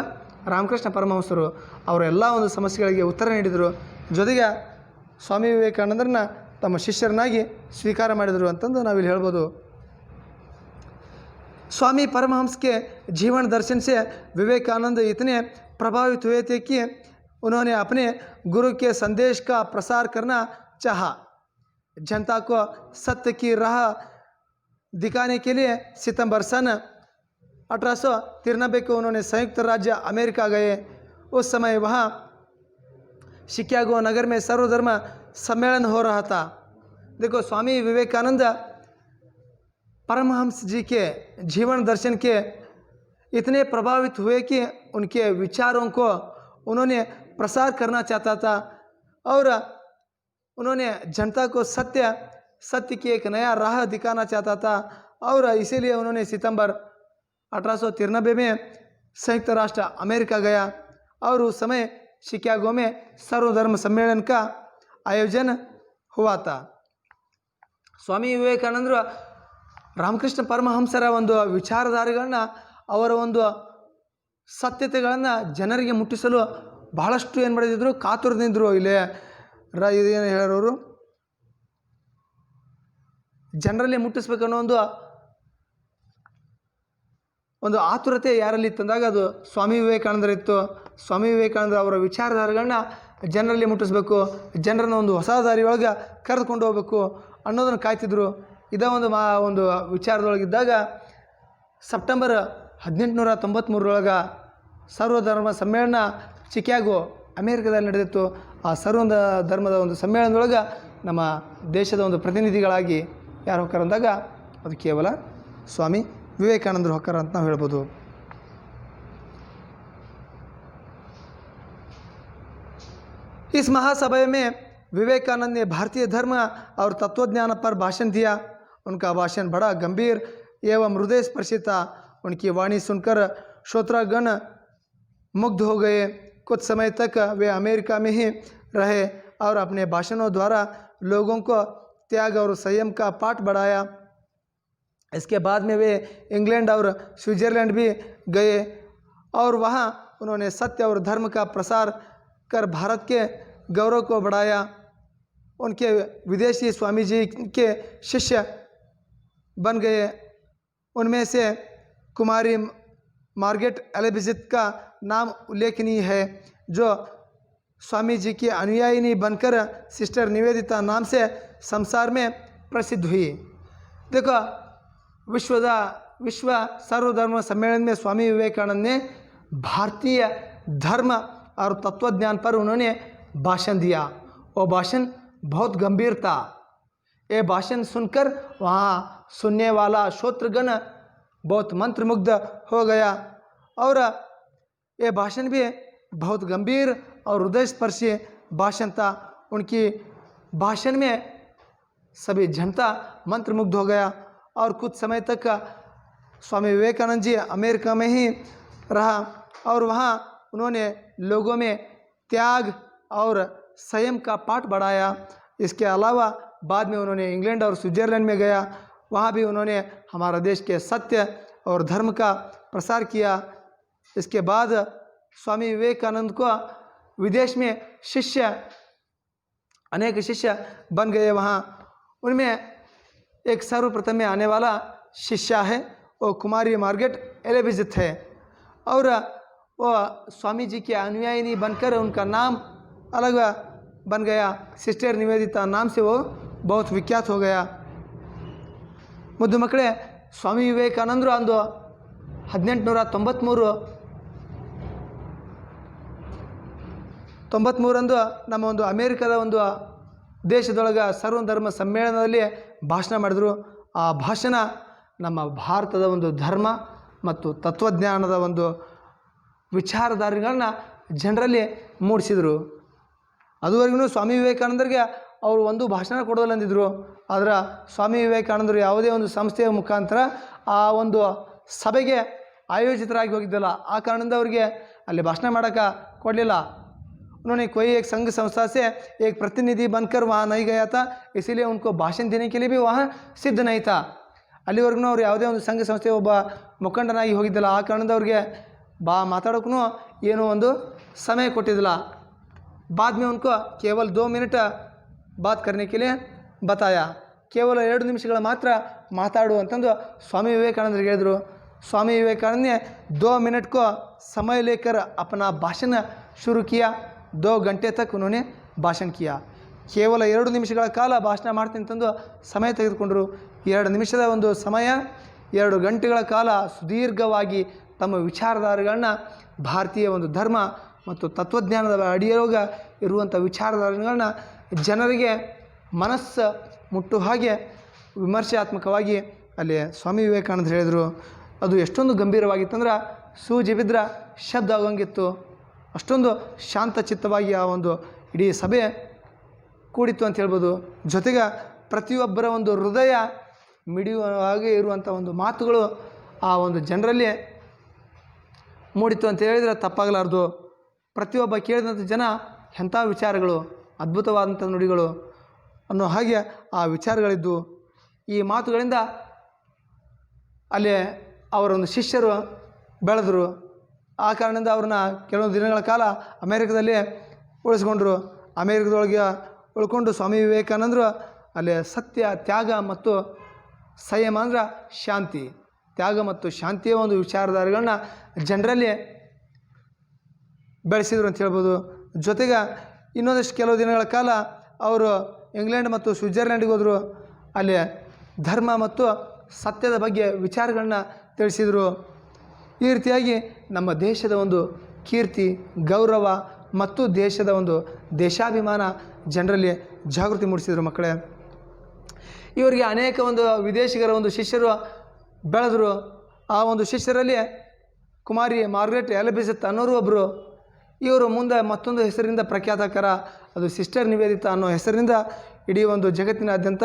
ರಾಮಕೃಷ್ಣ ಪರಮಹಂಸರು। ಅವರ ಎಲ್ಲ ಒಂದು ಸಮಸ್ಯೆಗಳಿಗೆ ಉತ್ತರ ನೀಡಿದರು, ಜೊತೆಗೆ ಸ್ವಾಮಿ ವಿವೇಕಾನಂದರನ್ನ ತಮ್ಮ ಶಿಷ್ಯರನ್ನಾಗಿ ಸ್ವೀಕಾರ ಮಾಡಿದರು ಅಂತಂದು ನಾವಿಲ್ಲಿ ಹೇಳ್ಬೋದು। स्वामी परमहंस के जीवन दर्शन से विवेकानंद इतने प्रभावित हुए थे कि उन्होंने अपने गुरु के संदेश का प्रसार करना चाहा। जनता को सत्य की राह दिखाने के लिए सितंबर सन 1893 को उन्होंने संयुक्त राज्य अमेरिका गए। उस समय वहाँ शिकागो नगर में सर्वधर्म सम्मेलन हो रहा था। देखो, स्वामी विवेकानंद परमहंस जी के जीवन दर्शन के इतने प्रभावित हुए कि उनके विचारों को उन्होंने प्रसार करना चाहता था और उन्होंने जनता को सत्य की एक नया राह दिखाना चाहता था। और इसीलिए उन्होंने सितंबर 1893 में संयुक्त राष्ट्र अमेरिका गया और उस समय शिकागो में सर्वधर्म सम्मेलन का आयोजन हुआ था। स्वामी विवेकानंदರು ರಾಮಕೃಷ್ಣ ಪರಮಹಂಸರ ಒಂದು ವಿಚಾರಧಾರೆಗಳನ್ನ, ಅವರ ಒಂದು ಸತ್ಯತೆಗಳನ್ನು ಜನರಿಗೆ ಮುಟ್ಟಿಸಲು ಬಹಳಷ್ಟು ಏನು ಮಾಡಿದ್ರು, ಕಾತುರದಿಂದರು। ಇಲ್ಲೇ ಇದೇನು ಹೇಳೋರು, ಜನರಲ್ಲಿ ಮುಟ್ಟಿಸ್ಬೇಕನ್ನೋ ಒಂದು ಆತುರತೆ ಯಾರಲ್ಲಿ ಇತ್ತಂದಾಗ ಅದು ಸ್ವಾಮಿ ವಿವೇಕಾನಂದರಿತ್ತು। ಸ್ವಾಮಿ ವಿವೇಕಾನಂದ ಅವರ ವಿಚಾರಧಾರೆಗಳನ್ನ ಜನರಲ್ಲಿ ಮುಟ್ಟಿಸ್ಬೇಕು, ಜನರನ್ನು ಒಂದು ಹೊಸ ದಾರಿಯೊಳಗೆ ಕರೆದುಕೊಂಡು ಹೋಗಬೇಕು ಅನ್ನೋದನ್ನು ಕಾಯ್ತಿದ್ರು। ಇದೇ ಒಂದು ವಿಚಾರದೊಳಗಿದ್ದಾಗ ಸೆಪ್ಟೆಂಬರ್ 1893 ಸರ್ವಧರ್ಮ ಸಮ್ಮೇಳನ ಚಿಕಾಗೋ ಅಮೇರಿಕಾದಲ್ಲಿ ನಡೆದಿತ್ತು। ಆ ಸರ್ವಧರ್ಮದ ಒಂದು ಸಮ್ಮೇಳನದೊಳಗೆ ನಮ್ಮ ದೇಶದ ಒಂದು ಪ್ರತಿನಿಧಿಗಳಾಗಿ ಯಾರು ಹೋಗ್ತಾರೆ ಅಂದಾಗ ಅದು ಕೇವಲ ಸ್ವಾಮಿ ವಿವೇಕಾನಂದರು ಹೋಗ್ತಾರೆ ಅಂತ ನಾವು ಹೇಳ್ಬೋದು। इस महासभा में विवेकानंद ने भारतीय धर्म और तत्वज्ञान पर भाषण दिया। उनका भाषण बड़ा गंभीर एवं हृदय स्पर्शी था। उनकी वाणी सुनकर श्रोतागण मुग्ध हो गए। कुछ समय तक वे अमेरिका में ही रहे और अपने भाषणों द्वारा लोगों को त्याग और संयम का पाठ बढ़ाया। इसके बाद में वे इंग्लैंड और स्विट्ज़रलैंड भी गए और वहाँ उन्होंने सत्य और धर्म का प्रसार कर भारत के गौरव को बढ़ाया। उनके विदेशी स्वामी जी के शिष्य बन गए। उनमें से कुमारी मार्गरेट एलिजाबेथ का नाम उल्लेखनीय है, जो स्वामी जी की अनुयायिनी बनकर सिस्टर निवेदिता नाम से संसार में प्रसिद्ध हुई। देखो, विश्व सर्वधर्म सम्मेलन में स्वामी विवेकानंद ने भारतीय धर्म और तत्वज्ञान पर उन्होंने भाषण दिया। वो भाषण बहुत गंभीर था। ये भाषण सुनकर वहाँ सुनने वाला श्रोतृगण बहुत मंत्रमुग्ध हो गया और ये भाषण भी बहुत गंभीर और हृदयस्पर्शी भाषण था। उनकी भाषण में सभी जनता मंत्रमुग्ध हो गया और कुछ समय तक स्वामी विवेकानंद जी अमेरिका में ही रहा और वहाँ उन्होंने लोगों में त्याग और संयम का पाठ बढ़ाया। इसके अलावा बाद में उन्होंने इंग्लैंड और स्विट्ज़रलैंड में गया, वहाँ भी उन्होंने हमारा देश के सत्य और धर्म का प्रसार किया। इसके बाद स्वामी विवेकानंद को विदेश में अनेक शिष्य बन गए। वहाँ उनमें एक सर्वप्रथम में आने वाला शिष्य है वो कुमारी मार्गरेट एलिजाबेथ है और वो स्वामी जी के अनुयायिनी बनकर उनका नाम अलग बन गया। सिस्टर निवेदिता नाम से वो बहुत विख्यात हो गया। ಮುದ್ದು ಮಕ್ಕಳೇ, ಸ್ವಾಮಿ ವಿವೇಕಾನಂದರು ಅಂದು 1893 ನಮ್ಮ ಒಂದು ಅಮೇರಿಕಾದ ಒಂದು ದೇಶದೊಳಗೆ ಸರ್ವಧರ್ಮ ಸಮ್ಮೇಳನದಲ್ಲಿ ಭಾಷಣ ಮಾಡಿದರು. ಆ ಭಾಷಣ ನಮ್ಮ ಭಾರತದ ಒಂದು ಧರ್ಮ ಮತ್ತು ತತ್ವಜ್ಞಾನದ ಒಂದು ವಿಚಾರಧಾರೆಗಳನ್ನ ಜನರಲ್ಲಿ ಮೂಡಿಸಿದರು. ಅದುವರೆಗೂ ಸ್ವಾಮಿ ವಿವೇಕಾನಂದರಿಗೆ ಅವರು ಒಂದು ಭಾಷಣ ಕೊಡೋಲ್ಲ ಅಂದಿದ್ರು. ಆದರೆ ಸ್ವಾಮಿ ವಿವೇಕಾನಂದರು ಯಾವುದೇ ಒಂದು ಸಂಸ್ಥೆಯ ಮುಖಾಂತರ ಆ ಒಂದು ಸಭೆಗೆ ಆಯೋಜಿತರಾಗಿ ಹೋಗಿದ್ದಲ್ಲ, ಆ ಕಾರಣದಿಂದ ಅವರಿಗೆ ಅಲ್ಲಿ ಭಾಷಣ ಮಾಡೋಕ್ಕೆ ಕೊಡಲಿಲ್ಲ. उन्होंने कोई एक संघ संस्था से एक प्रतिनिधि बनकर वहाँ नहीं गया था, इसीलिए उनको भाषण देने के लिए भी वहाँ सिद्ध नहीं था. ಅಲ್ಲಿವರೆಗೂ ಅವ್ರು ಯಾವುದೇ ಒಂದು ಸಂಘ ಸಂಸ್ಥೆ ಒಬ್ಬ ಮುಖಂಡನಾಗಿ ಹೋಗಿದ್ದಿಲ್ಲ. ಆ ಕಾರಣದಿಂದ ಅವ್ರಿಗೆ ಮಾತಾಡೋಕ್ಕೂ ಏನೋ ಒಂದು ಸಮಯ ಕೊಟ್ಟಿದ್ದಿಲ್ಲ. बाद में उनको केवल 2 मिनट बात करने के लिए बताया. ಕೇವಲ 2 ನಿಮಿಷಗಳ ಮಾತ್ರ ಮಾತಾಡು ಅಂತಂದು ಸ್ವಾಮಿ ವಿವೇಕಾನಂದರಿಗೆ ಹೇಳಿದರು. स्वामी विवेकानंद ने 2 मिनट को समय लेकर अपना भाषण शुरू किया. 2 घंटे तक उन्होंने भाषण किया. ಕೇವಲ 2 ನಿಮಿಷಗಳ ಕಾಲ ಭಾಷಣ ಮಾಡ್ತೀನಿ ಅಂತಂದು ಸಮಯ ತೆಗೆದುಕೊಂಡರು. 2 ನಿಮಿಷದ ಒಂದು ಸಮಯ 2 ಗಂಟೆಗಳ ಕಾಲ ಸುದೀರ್ಘವಾಗಿ ತಮ್ಮ ವಿಚಾರಧಾರೆಗಳನ್ನ, ಭಾರತೀಯ ಒಂದು ಧರ್ಮ ಮತ್ತು ತತ್ವಜ್ಞಾನದ ಅಡಿಯೊಳಗ ಇರುವಂಥ ವಿಚಾರಧಾರೆಗಳನ್ನ ಜನರಿಗೆ ಮನಸ್ಸು ಮುಟ್ಟು ಹಾಗೆ ವಿಮರ್ಶಾತ್ಮಕವಾಗಿ ಅಲ್ಲಿ ಸ್ವಾಮಿ ವಿವೇಕಾನಂದ ಹೇಳಿದರು. ಅದು ಎಷ್ಟೊಂದು ಗಂಭೀರವಾಗಿತ್ತಂದ್ರೆ ಸೂಜಿ ಬಿದ್ದರೆ ಶಬ್ದ ಆಗೋಂಗಿತ್ತು. ಅಷ್ಟೊಂದು ಶಾಂತಚಿತ್ತವಾಗಿ ಆ ಒಂದು ಇಡೀ ಸಭೆ ಕೂಡಿತ್ತು ಅಂತ ಹೇಳ್ಬೋದು. ಜೊತೆಗೆ ಪ್ರತಿಯೊಬ್ಬರ ಒಂದು ಹೃದಯ ಮಿಡಿಯುವಾಗೆ ಇರುವಂಥ ಒಂದು ಮಾತುಗಳು ಆ ಒಂದು ಜನರಲ್ಲಿ ಮೂಡಿತ್ತು ಅಂತ ಹೇಳಿದರೆ ತಪ್ಪಾಗಲಾರ್ದು. ಪ್ರತಿಯೊಬ್ಬ ಕೇಳಿದಂಥ ಜನ ಎಂಥ ವಿಚಾರಗಳು, ಅದ್ಭುತವಾದಂಥ ನುಡಿಗಳು ಅನ್ನೋ ಹಾಗೆ ಆ ವಿಚಾರಗಳಿದ್ದು. ಈ ಮಾತುಗಳಿಂದ ಅಲ್ಲಿ ಅವರೊಂದು ಶಿಷ್ಯರು ಬೆಳೆದರು. ಆ ಕಾರಣದಿಂದ ಅವ್ರನ್ನ ಕೆಲವೊಂದು ದಿನಗಳ ಕಾಲ ಅಮೇರಿಕದಲ್ಲಿ ಉಳಿಸ್ಕೊಂಡ್ರು. ಅಮೇರಿಕದೊಳಗೆ ಉಳ್ಕೊಂಡು ಸ್ವಾಮಿ ವಿವೇಕಾನಂದರು ಅಲ್ಲಿ ಸತ್ಯ, ತ್ಯಾಗ ಮತ್ತು ಸಂಯಮ ಅಂದ್ರೆ ಶಾಂತಿ, ತ್ಯಾಗ ಮತ್ತು ಶಾಂತಿಯ ಒಂದು ವಿಚಾರಧಾರೆಗಳನ್ನ ಜನರಲ್ಲಿ ಬೆಳೆಸಿದ್ರು ಅಂತ ಹೇಳ್ಬೋದು. ಜೊತೆಗೆ ಇನ್ನೊಂದಷ್ಟು ಕೆಲವು ದಿನಗಳ ಕಾಲ ಅವರು ಇಂಗ್ಲೆಂಡ್ ಮತ್ತು ಸ್ವಿಟ್ಜರ್ಲ್ಯಾಂಡಿಗೆ ಹೋದರು. ಅಲ್ಲಿ ಧರ್ಮ ಮತ್ತು ಸತ್ಯದ ಬಗ್ಗೆ ವಿಚಾರಗಳನ್ನ ತಿಳಿಸಿದರು. ಈ ರೀತಿಯಾಗಿ ನಮ್ಮ ದೇಶದ ಒಂದು ಕೀರ್ತಿ, ಗೌರವ ಮತ್ತು ದೇಶದ ಒಂದು ದೇಶಾಭಿಮಾನ ಜನರಲ್ಲಿ ಜಾಗೃತಿ ಮೂಡಿಸಿದರು. ಮಕ್ಕಳೇ, ಇವರಿಗೆ ಅನೇಕ ಒಂದು ವಿದೇಶಿಗರ ಒಂದು ಶಿಷ್ಯರು ಬೆಳೆದರು. ಆ ಒಂದು ಶಿಷ್ಯರಲ್ಲಿ ಕುಮಾರಿ ಮಾರ್ಗ್ರೆಟ್ ಎಲಿಜಬೆತ್ ಅನ್ನೋರು ಒಬ್ಬರು. ಇವರು ಮುಂದೆ ಮತ್ತೊಂದು ಹೆಸರಿನಿಂದ ಪ್ರಖ್ಯಾತಕರ, ಅದು ಸಿಸ್ಟರ್ ನಿವೇದಿತಾ ಅನ್ನೋ ಹೆಸರಿನಿಂದ ಇಡೀ ಒಂದು ಜಗತ್ತಿನಾದ್ಯಂತ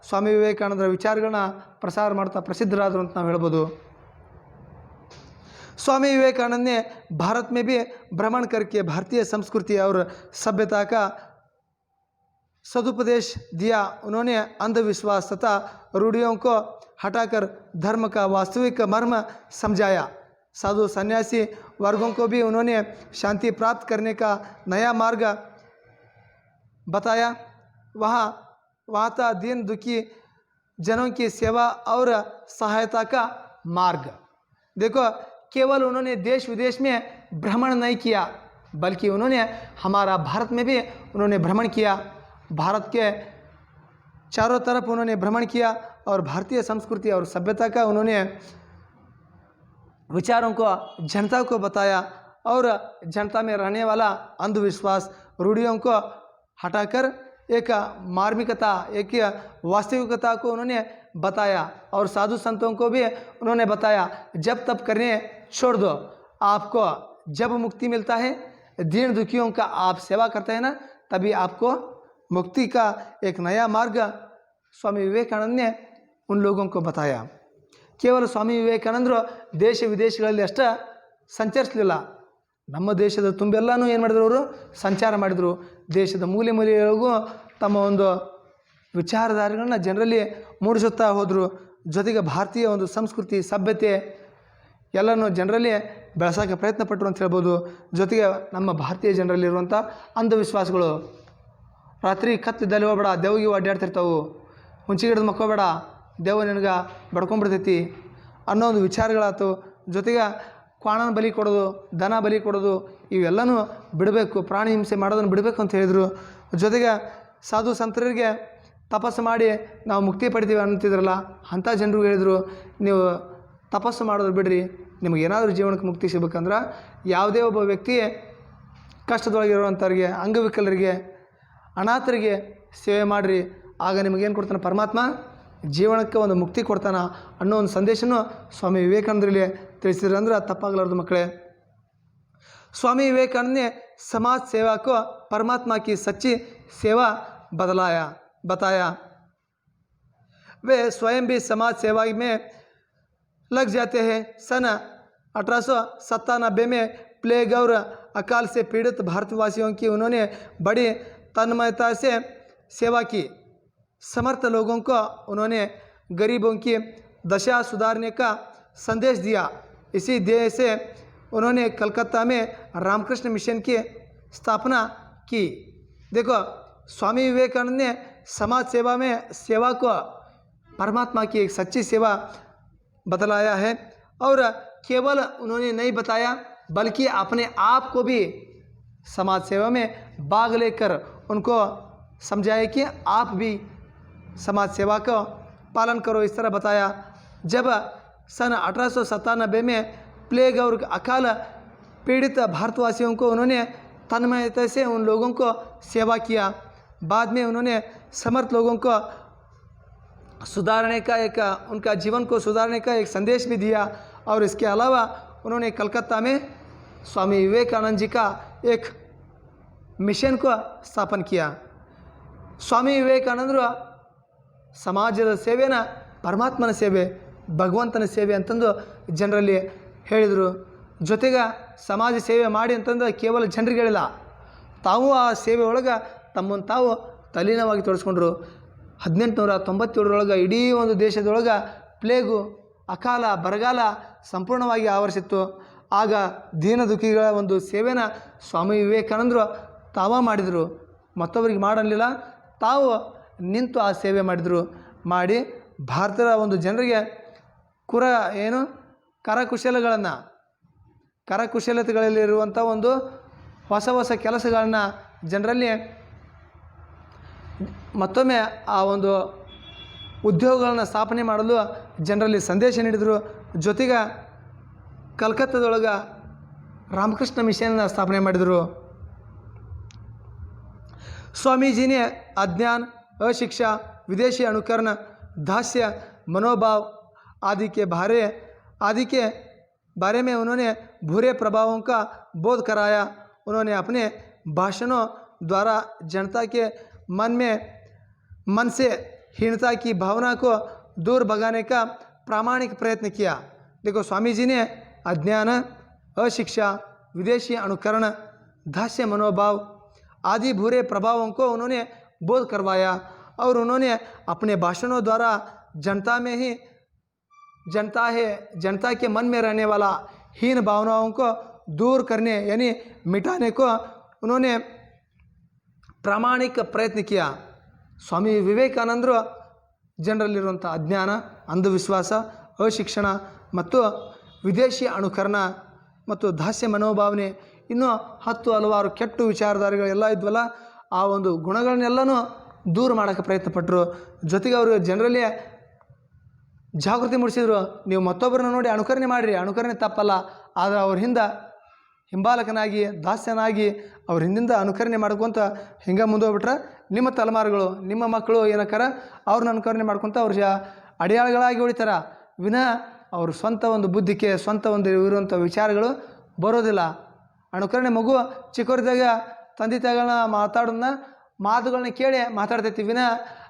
ಸ್ವಾಮಿ ವಿವೇಕಾನಂದರ ವಿಚಾರಗಳನ್ನ ಪ್ರಸಾರ ಮಾಡ್ತಾ ಪ್ರಸಿದ್ಧರಾದರು ಅಂತ ನಾವು ಹೇಳ್ಬೋದು. स्वामी विवेकानंद ने भारत में भी भ्रमण करके भारतीय संस्कृति और सभ्यता का सदुपदेश दिया. उन्होंने अंधविश्वास तथा रूढ़ियों को हटाकर धर्म का वास्तविक मर्म समझाया. साधु सन्यासी वर्गों को भी उन्होंने शांति प्राप्त करने का नया मार्ग बताया. वहाँ था दीन दुखी जनों की सेवा और सहायता का मार्ग. देखो, केवल उन्होंने देश विदेश में भ्रमण नहीं किया, बल्कि उन्होंने हमारा भारत में भी उन्होंने भ्रमण किया. भारत के चारों तरफ उन्होंने भ्रमण किया और भारतीय संस्कृति और सभ्यता का उन्होंने विचारों को जनता को बताया और जनता में रहने वाला अंधविश्वास, रूढ़ियों को हटाकर एक मार्मिकता, एक वास्तविकता को उन्होंने बताया. और साधु संतों को भी उन्होंने बताया, जब तब करने छोड़ दो, आपको जब मुक्ति मिलता है, दीन दुखियों का आप सेवा करते हैं ना, तभी आपको मुक्ति का एक नया मार्ग स्वामी विवेकानंद ने उन लोगों को बताया. ಕೇವಲ ಸ್ವಾಮಿ ವಿವೇಕಾನಂದರು ದೇಶ ವಿದೇಶಗಳಲ್ಲಿ ಅಷ್ಟೇ ಸಂಚರಿಸಲಿಲ್ಲ. ನಮ್ಮ ದೇಶದ ತುಂಬೆಲ್ಲನೂ ಏನು ಮಾಡಿದ್ರು, ಅವರು ಸಂಚಾರ ಮಾಡಿದರು. ದೇಶದ ಮೂಲೆ ಮೂಲೆಗಳಿಗೂ ತಮ್ಮ ಒಂದು ವಿಚಾರಧಾರೆಗಳನ್ನ ಜನರಲ್ಲಿ ಮೂಡಿಸುತ್ತಾ ಹೋದರು. ಜೊತೆಗೆ ಭಾರತೀಯ ಒಂದು ಸಂಸ್ಕೃತಿ, ಸಭ್ಯತೆ ಎಲ್ಲನೂ ಜನರಲ್ಲಿ ಬೆಳೆಸೋಕ್ಕೆ ಪ್ರಯತ್ನ ಪಟ್ಟರು ಅಂತ ಹೇಳ್ಬೋದು. ಜೊತೆಗೆ ನಮ್ಮ ಭಾರತೀಯ ಜನರಲ್ಲಿರುವಂಥ ಅಂಧವಿಶ್ವಾಸಗಳು, ರಾತ್ರಿ ಕತ್ತಿದ್ದಲ್ಲಿ ಹೋಗ್ಬೇಡ, ದೇವಿಗೆ ಅಡ್ಡಾಡ್ತಿರ್ತಾವೆ, ಹುಂಚಿಗಿಡದ ಮಕ್ಕೋಬೇಡ, ದೇವ ನಿನಗೆ ಬಡ್ಕೊಂಡ್ಬಿಡ್ತೈತಿ ಅನ್ನೋ ಒಂದು ವಿಚಾರಗಳಾಯ್ತು. ಜೊತೆಗೆ ಕ್ವಾಣನ ಬಲಿ ಕೊಡೋದು, ದನ ಬಲಿ ಕೊಡೋದು, ಇವೆಲ್ಲನೂ ಬಿಡಬೇಕು, ಪ್ರಾಣಿ ಹಿಂಸೆ ಮಾಡೋದನ್ನು ಬಿಡಬೇಕು ಅಂತ ಹೇಳಿದರು. ಜೊತೆಗೆ ಸಾಧು ಸಂತರಿಗೆ ತಪಸ್ಸು ಮಾಡಿ ನಾವು ಮುಕ್ತಿ ಪಡಿತೀವಿ ಅಂತಿದ್ರಲ್ಲ, ಅಂಥ ಜನರು ಹೇಳಿದರು, ನೀವು ತಪಸ್ಸು ಮಾಡೋದು ಬಿಡ್ರಿ, ನಿಮಗೆ ಏನಾದರೂ ಜೀವನಕ್ಕೆ ಮುಕ್ತಿ ಸಿಗಬೇಕಂದ್ರೆ ಯಾವುದೇ ಒಬ್ಬ ವ್ಯಕ್ತಿ ಕಷ್ಟದೊಳಗಿರುವಂಥವ್ರಿಗೆ, ಅಂಗವಿಕಲರಿಗೆ, ಅನಾಥರಿಗೆ ಸೇವೆ ಮಾಡಿರಿ, ಆಗ ನಿಮಗೇನು ಕೊಡ್ತಾನೆ ಪರಮಾತ್ಮ, ಜೀವನಕ್ಕೆ ಒಂದು ಮುಕ್ತಿ ಕೊಡ್ತಾನೆ ಅನ್ನೋ ಒಂದು ಸಂದೇಶನೂ ಸ್ವಾಮಿ ವಿವೇಕಾನಂದರಲ್ಲಿ ತಿಳಿಸಿದ್ರು ಅಂದ್ರೆ ತಪ್ಪಾಗಲಾರ್ದು ಮಕ್ಕಳೇ. स्वामी विवेकानंद ने समाज सेवा को परमात्मा की सच्ची सेवा बताया। वे स्वयं भी समाज सेवा में लग जाते हैं। सन 1897 में प्लेग और अकाल से पीड़ित भारतवासियों की उन्होंने बड़ी तन्मयता से सेवा की। समर्थ लोगों को उन्होंने गरीबों की दशा सुधारने का संदेश दिया। इसी ध्येय से उन्होंने कलकत्ता में रामकृष्ण मिशन की स्थापना की। देखो, स्वामी विवेकानंद ने समाज सेवा में सेवा को परमात्मा की एक सच्ची सेवा बतलाया है, और केवल उन्होंने नहीं बताया बल्कि अपने आप को भी समाज सेवा में भाग लेकर उनको समझाया कि आप भी समाज सेवा का पालन करो, इस तरह बताया। जब सन 1897 में प्लेग और अकाल पीड़ित भारतवासियों को उन्होंने तन्मयता से उन लोगों को सेवा किया। बाद में उन्होंने समर्थ लोगों को सुधारने का उनका जीवन को सुधारने का एक संदेश भी दिया। और इसके अलावा उन्होंने कलकत्ता में स्वामी विवेकानंद जी का एक मिशन को स्थापन किया। स्वामी ವಿವೇಕಾನಂದರು ಸಮಾಜದ ಸೇವೆನ ಪರಮಾತ್ಮನ ಸೇವೆ, ಭಗವಂತನ ಸೇವೆ ಅಂತಂದು ಜನರಲ್ಲಿ ಹೇಳಿದರು. ಜೊತೆಗೆ ಸಮಾಜ ಸೇವೆ ಮಾಡಿ ಅಂತಂದು ಕೇವಲ ಜನರಿಗೆ ಹೇಳಿಲ್ಲ, ತಾವು ಆ ಸೇವೆ ಒಳಗೆ ತಮ್ಮನ್ನು ತಾವು ತಲ್ಲೀನವಾಗಿ ತೊಡಸ್ಕೊಂಡ್ರು. 1897 ಇಡೀ ಒಂದು ದೇಶದೊಳಗೆ ಪ್ಲೇಗು, ಅಕಾಲ, ಬರಗಾಲ ಸಂಪೂರ್ಣವಾಗಿ ಆವರಿಸಿತ್ತು. ಆಗ ದೀನ ದುಃಖಿಗಳ ಒಂದು ಸೇವೆನ ಸ್ವಾಮಿ ವಿವೇಕಾನಂದರು ತಾವ ಮಾಡಿದರು, ಮತ್ತೊಬ್ಬರಿಗೆ ಮಾಡಲಿಲ್ಲ, ತಾವು ನಿಂತು ಆ ಸೇವೆ ಮಾಡಿದರು. ಮಾಡಿ ಭಾರತದ ಒಂದು ಜನರಿಗೆ ಕರಕುಶಲತೆಗಳಲ್ಲಿರುವಂಥ ಒಂದು ಹೊಸ ಕೆಲಸಗಳನ್ನು ಜನರಲ್ಲಿ ಮತ್ತೊಮ್ಮೆ ಆ ಒಂದು ಉದ್ಯೋಗಗಳನ್ನು ಸ್ಥಾಪನೆ ಮಾಡಲು ಜನರಲ್ಲಿ ಸಂದೇಶ ನೀಡಿದರು. ಜೊತೆಗೆ ಕಲ್ಕತ್ತಾದೊಳಗೆ ರಾಮಕೃಷ್ಣ ಮಿಷನ್ನ ಸ್ಥಾಪನೆ ಮಾಡಿದರು. स्वामी जी ने अज्ञान, अशिक्षा, विदेशी अनुकरण, दास्य, मनोभाव आदि के बारे में उन्होंने बुरे प्रभावों का बोध कराया। उन्होंने अपने भाषणों द्वारा जनता के मन से हीनता की भावना को दूर भगाने का प्रामाणिक प्रयत्न किया। देखो, स्वामी जी ने अज्ञान, अशिक्षा, विदेशी अनुकरण, दास्य मनोभाव आदि बुरे प्रभावों को उन्होंने बोध करवाया, और उन्होंने अपने भाषणों द्वारा जनता के मन में रहने वाला हीन भावनाओं को दूर करने यानी मिटाने को उन्होंने प्रामाणिक प्रयत्न किया। स्वामी विवेकानंದರು ಜನರಲ್ಲಿರುವಂಥ ಅಜ್ಞಾನ, ಅಂಧವಿಶ್ವಾಸ, ಅಶಿಕ್ಷಣ ಮತ್ತು ವಿದೇಶಿ ಅನುಕರಣ ಮತ್ತು ದಾಸ್ಯ ಮನೋಭಾವನೆ, ಇನ್ನೂ ಹಲವಾರು ಕೆಟ್ಟ ವಿಚಾರಧಾರೆಗಳೆಲ್ಲ ಇದ್ವಲ್ಲ, ಆ ಒಂದು ಗುಣಗಳನ್ನೆಲ್ಲನೂ ದೂರ ಮಾಡೋಕ್ಕೆ ಪ್ರಯತ್ನಪಟ್ಟರು. ಜೊತೆಗೆ ಅವರು ಜನರಲ್ಲಿ ಜಾಗೃತಿ ಮೂಡಿಸಿದರು. ನೀವು ಮತ್ತೊಬ್ಬರನ್ನ ನೋಡಿ ಅನುಕರಣೆ ಮಾಡಿರಿ, ಅನುಕರಣೆ ತಪ್ಪಲ್ಲ, ಆದರೆ ಅವ್ರ ಹಿಂಬಾಲಕನಾಗಿ, ದಾಸ್ಯನಾಗಿ ಅವ್ರ ಹಿಂದಿಂದ ಅನುಕರಣೆ ಮಾಡ್ಕೊತ ಹಿಂಗೆ ಮುಂದೋಗ್ಬಿಟ್ರೆ ನಿಮ್ಮ ತಲೆಮಾರುಗಳು, ನಿಮ್ಮ ಮಕ್ಕಳು ಏನಕ್ಕಾರ ಅವ್ರನ್ನ ಅನುಕರಣೆ ಮಾಡ್ಕೊತ ಅವ್ರ ಅಡಿಯಾಳುಗಳಾಗಿ ಉಳಿತಾರ ವಿನಃ ಅವ್ರ ಸ್ವಂತ ಒಂದು ಬುದ್ಧಿಗೆ, ಸ್ವಂತ ಒಂದು ಇರುವಂಥ ವಿಚಾರಗಳು ಬರೋದಿಲ್ಲ. ಅನುಕರಣೆ ಮಗು ಚಿಕ್ಕವರಿದ್ದಾಗ ತಂದೆ ತಾಯಿಗಳನ್ನ ಮಾತುಗಳನ್ನ ಕೇಳಿ ಮಾತಾಡ್ತೈತಿ ವಿನಃ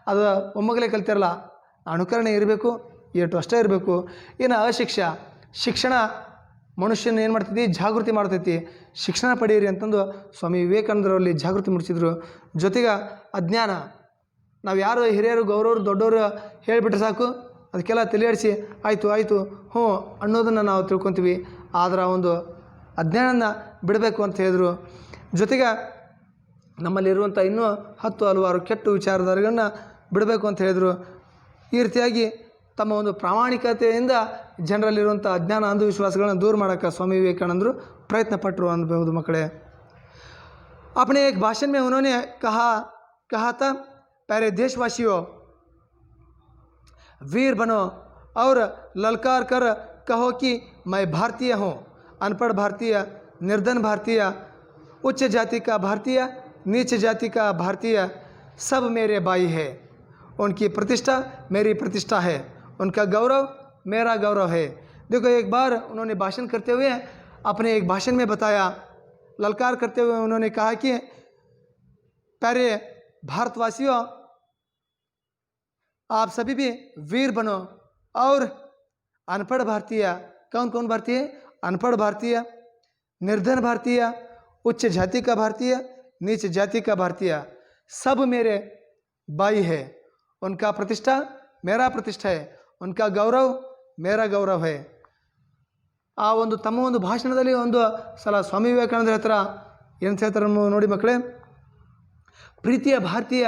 ಅದು ಒಮ್ಮಗಲೇ ಕಲ್ತಿರಲ್ಲ. ಅನುಕರಣೆ ಇರಬೇಕು, ಅಷ್ಟೇ ಇರಬೇಕು. ಇನ್ನು ಶಿಕ್ಷಣ ಮನುಷ್ಯನ ಏನು ಮಾಡ್ತೈತಿ, ಜಾಗೃತಿ ಮಾಡ್ತೈತಿ. ಶಿಕ್ಷಣ ಪಡೆಯಿರಿ ಅಂತಂದು ಸ್ವಾಮಿ ವಿವೇಕಾನಂದರಲ್ಲಿ ಜಾಗೃತಿ ಮೂಡಿಸಿದ್ರು. ಜೊತೆಗೆ ಅಜ್ಞಾನ, ನಾವು ಯಾರು ಹಿರಿಯರು, ಗೌರವರು, ದೊಡ್ಡವರು ಹೇಳಿಬಿಟ್ರೆ ಸಾಕು, ಅದಕ್ಕೆಲ್ಲ ತಿಳಿಯಾಡಿಸಿ ಆಯಿತು ಹ್ಞೂ ಅನ್ನೋದನ್ನು ನಾವು ತಿಳ್ಕೊತೀವಿ. ಆದರೆ ಒಂದು ಅಜ್ಞಾನನ ಬಿಡಬೇಕು ಅಂತ ಹೇಳಿದರು. ಜೊತೆಗೆ ನಮ್ಮಲ್ಲಿರುವಂಥ ಇನ್ನೂ ಹಲವಾರು ಕೆಟ್ಟ ವಿಚಾರಧಾರೆಗಳನ್ನ ಬಿಡಬೇಕು ಅಂತ ಹೇಳಿದರು. ಈ ರೀತಿಯಾಗಿ ತಮ್ಮ ಒಂದು ಪ್ರಾಮಾಣಿಕತೆಯಿಂದ ಜನರಲ್ಲಿರುವಂಥ ಅಜ್ಞಾನ, ಅಂಧವಿಶ್ವಾಸಗಳನ್ನು ದೂರ ಮಾಡೋಕ್ಕೆ ಸ್ವಾಮಿ ವಿವೇಕಾನಂದರು ಪ್ರಯತ್ನ ಪಟ್ಟರು ಅನ್ಬೋದು ಮಕ್ಕಳೇ. अपने एक भाषण में उन्होंने कहा था, प्यारे देशवासियों, वीर बनो और ललकार कर कहो कि मैं भारतीय हूँ, अनपढ़ भारतीय, निर्धन भारतीय, उच्च जाति का भारतीय, नीच जाति का भारतीय, सब मेरे भाई है, उनकी प्रतिष्ठा मेरी प्रतिष्ठा है, उनका गौरव मेरा गौरव है। देखो, एक बार उन्होंने भाषण करते हुए अपने एक भाषण में बताया, ललकार करते हुए उन्होंने कहा कि प्यारे भारतवासियों, आप सभी भी वीर बनो। और अनपढ़ भारतीय, कौन कौन भारतीय? अनपढ़ भारतीय, निर्धन भारतीय, उच्च जाति का भारतीय, नीच जाति का भारतीय, सब मेरे भाई है। उनका प्रतिष्ठा मेरा प्रतिष्ठा है, उनका गौरव मेरा गौरव है। ಆ ಒಂದು ತಮ್ಮ ಒಂದು ಭಾಷಣದಲ್ಲಿ ಒಂದು ಸಲ ಸ್ವಾಮಿ ವಿವೇಕಾನಂದರ ಹತ್ರ ಏನು ಹೇಳ್ತಾರೆ ನೋಡಿ ಮಕ್ಕಳೇ, ಪ್ರೀತಿಯ ಭಾರತೀಯ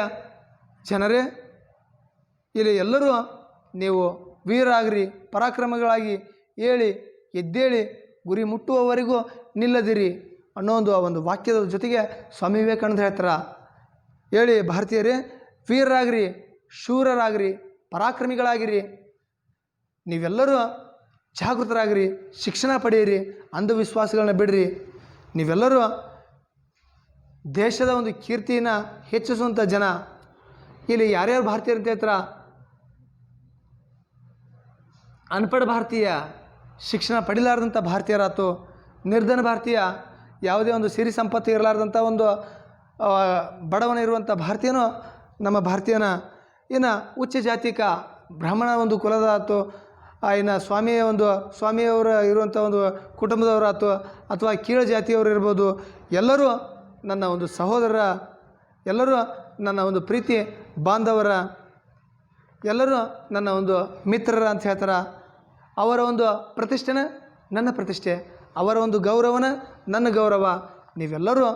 ಜನರೇ, ಇಲ್ಲಿ ಎಲ್ಲರೂ ನೀವು ವೀರರಾಗ್ರಿ, ಪರಾಕ್ರಮಗಳಾಗಿ ಏಳಿ ಎದ್ದೇಳಿ ಗುರಿ ಮುಟ್ಟುವವರೆಗೂ ನಿಲ್ಲದಿರಿ ಅನ್ನೋ ಒಂದು ವಾಕ್ಯದ ಜೊತೆಗೆ ಸ್ವಾಮಿ ವಿವೇಕಾನಂದ ಹೇಳ್ತಾರೆ, ಹೇಳಿ ಭಾರತೀಯರೇ, ವೀರರಾಗ್ರಿ, ಶೂರರಾಗ್ರಿ, ಪರಾಕ್ರಮಿಗಳಾಗಿರಿ, ನೀವೆಲ್ಲರೂ ಜಾಗೃತರಾಗಿರಿ, ಶಿಕ್ಷಣ ಪಡೆಯಿರಿ, ಅಂಧವಿಶ್ವಾಸಗಳನ್ನ ಬಿಡ್ರಿ, ನೀವೆಲ್ಲರೂ ದೇಶದ ಒಂದು ಕೀರ್ತಿಯನ್ನು ಹೆಚ್ಚಿಸುವಂಥ ಜನ. ಇಲ್ಲಿ ಯಾರ್ಯಾರು ಭಾರತೀಯರು ಅಂತ ಹೇಳ್ತಾರೆ? ಅನ್ಪಢ ಭಾರತೀಯ, ಶಿಕ್ಷಣ ಪಡಿಲಾರ್ದಂಥ ಭಾರತೀಯರಾತು, ನಿರ್ಧನ ಭಾರತೀಯ, ಯಾವುದೇ ಒಂದು ಸಿರಿ ಸಂಪತ್ತು ಇರಲಾರ್ದಂಥ ಒಂದು ಬಡವನ ಇರುವಂಥ ಭಾರತೀಯನೂ ನಮ್ಮ ಭಾರತೀಯನ. ಇನ್ನು ಉಚ್ಚ ಜಾತಿಕ ಬ್ರಾಹ್ಮಣ ಒಂದು ಕುಲದ ಆತು, ಇನ್ನು ಸ್ವಾಮಿಯವರು ಇರುವಂಥ ಒಂದು ಕುಟುಂಬದವರಾತು, ಅಥವಾ ಕೀಳು ಜಾತಿಯವರು ಇರ್ಬೋದು, ಎಲ್ಲರೂ ನನ್ನ ಒಂದು ಸಹೋದರ, ಎಲ್ಲರೂ ನನ್ನ ಒಂದು ಪ್ರೀತಿ ಬಾಂಧವರ, ಎಲ್ಲರೂ ನನ್ನ ಒಂದು ಮಿತ್ರರ ಅಂತ ಹೇಳ್ತಾರೆ. ಅವರ ಒಂದು ಪ್ರತಿಷ್ಠೆನ ನನ್ನ ಪ್ರತಿಷ್ಠೆ, ಅವರ ಒಂದು ಗೌರವನ ನನ್ನ ಗೌರವ. ನೀವೆಲ್ಲರೂ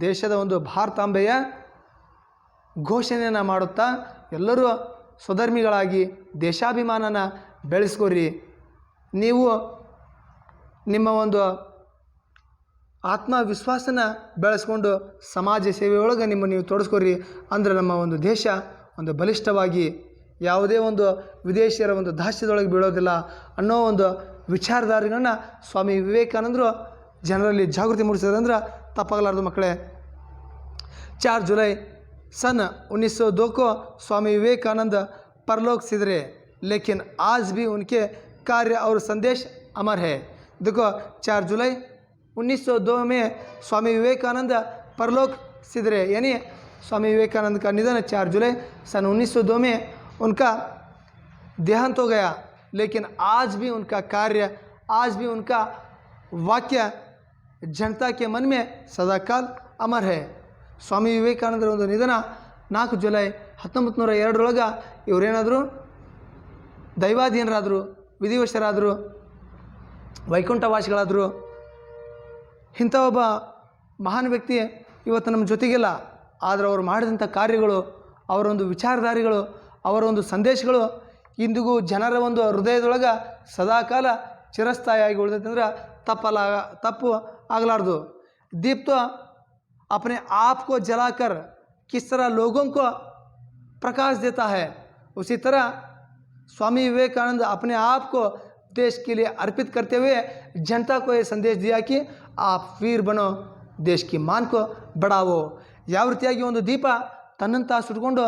ದೇಶದ ಒಂದು ಭಾರತಾಂಬೆಯ ಘೋಷಣೆಯನ್ನು ಮಾಡುತ್ತಾ ಎಲ್ಲರೂ ಸ್ವಧರ್ಮಿಗಳಾಗಿ ದೇಶಾಭಿಮಾನನ ಬೆಳೆಸ್ಕೊರಿ. ನೀವು ನಿಮ್ಮ ಒಂದು ಆತ್ಮವಿಶ್ವಾಸನ ಬೆಳೆಸ್ಕೊಂಡು ಸಮಾಜ ಸೇವೆಯೊಳಗೆ ನೀವು ತೊಡಸ್ಕೊರಿ. ಅಂದರೆ ನಮ್ಮ ಒಂದು ದೇಶ ಒಂದು ಬಲಿಷ್ಠವಾಗಿ ಯಾವುದೇ ಒಂದು ವಿದೇಶಿಯರ ಒಂದು ದಾಸ್ಯದೊಳಗೆ ಬೀಳೋದಿಲ್ಲ ಅನ್ನೋ ಒಂದು ವಿಚಾರಧಾರೆಗಳನ್ನ ಸ್ವಾಮಿ ವಿವೇಕಾನಂದರು ಜನರಲ್ಲಿ ಜಾಗೃತಿ ಮೂಡಿಸಿದ್ರು ಅಂದ್ರೆ ತಪ್ಪಾಗಲಾರ್ದು ಮಕ್ಕಳೇ. 4 जुलाई सन 1902 को स्वामी विवेकानंद परलोक सिधरे, लेकिन आज भी उनके कार्य और संदेश अमर है. देखो, 4 जुलाई 1902 में स्वामी विवेकानंद परलोक सिधरे, यानी स्वामी विवेकानंद का निधन 4 जुलाई सन 1902 में उनका देहांत हो गया. लेकिन आज भी उनका कार्य, आज भी उनका वाक्य जनता के मन में सदाकाल अमर है. ಸ್ವಾಮಿ ವಿವೇಕಾನಂದರ ಒಂದು ನಿಧನ 4 ಜುಲೈ 1902 ಇವರೇನಾದರೂ ದೈವಾಧೀನರಾದರು, ವಿಧಿವಶರಾದರು, ವೈಕುಂಠವಾಸಿಗಳಾದರು. ಇಂಥ ಒಬ್ಬ ಮಹಾನ್ ವ್ಯಕ್ತಿ ಇವತ್ತು ನಮ್ಮ ಜೊತೆಗಿಲ್ಲ. ಆದರೆ ಅವರು ಮಾಡಿದಂಥ ಕಾರ್ಯಗಳು, ಅವರೊಂದು ವಿಚಾರಧಾರೆಗಳು, ಅವರ ಒಂದು ಸಂದೇಶಗಳು ಇಂದಿಗೂ ಜನರ ಒಂದು ಹೃದಯದೊಳಗೆ ಸದಾಕಾಲ ಚಿರಸ್ಥಾಯಿಯಾಗಿ ಉಳಿದೈತೆ ಅಂದ್ರೆ ತಪ್ಪು ಆಗಲಾರ್ದು. दीप तो अपने आप को जलाकर किस तरह लोगों को प्रकाश देता है, उसी तरह स्वामी विवेकानंद अपने आप को देश के लिए अर्पित करते हुए जनता को ये संदेश दिया कि आप वीर बनो, देश की मान को बढ़ावो. ಯಾವ ರೀತಿಯಾಗಿ ಒಂದು ದೀಪ ತನ್ನನ್ನು ತಾವು ಸುಟ್ಕೊಂಡು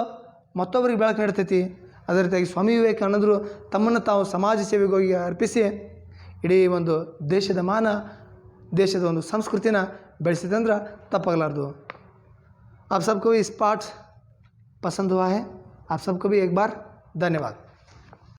ಮತ್ತೊಬ್ಬರಿಗೆ ಬೆಳಕು ನೀಡ್ತೈತಿ, ಅದೇ ರೀತಿಯಾಗಿ ಸ್ವಾಮಿ ವಿವೇಕಾನಂದರು ತಮ್ಮನ್ನು ತಾವು ಸಮಾಜ ಸೇವೆಗಾಗಿ ಅರ್ಪಿಸಿ ಇಡೀ ಒಂದು ದೇಶದ ಮಾನ, ದೇಶದ ಒಂದು ಸಂಸ್ಕೃತಿನ ಬೆಳೆಸಿದೆ ಅಂದ್ರೆ ತಪ್ಪಾಗಲಾರ್ದು. आप सबको इस पाठ पसंद हुआ है? आप सबको भी एक बार धन्यवाद.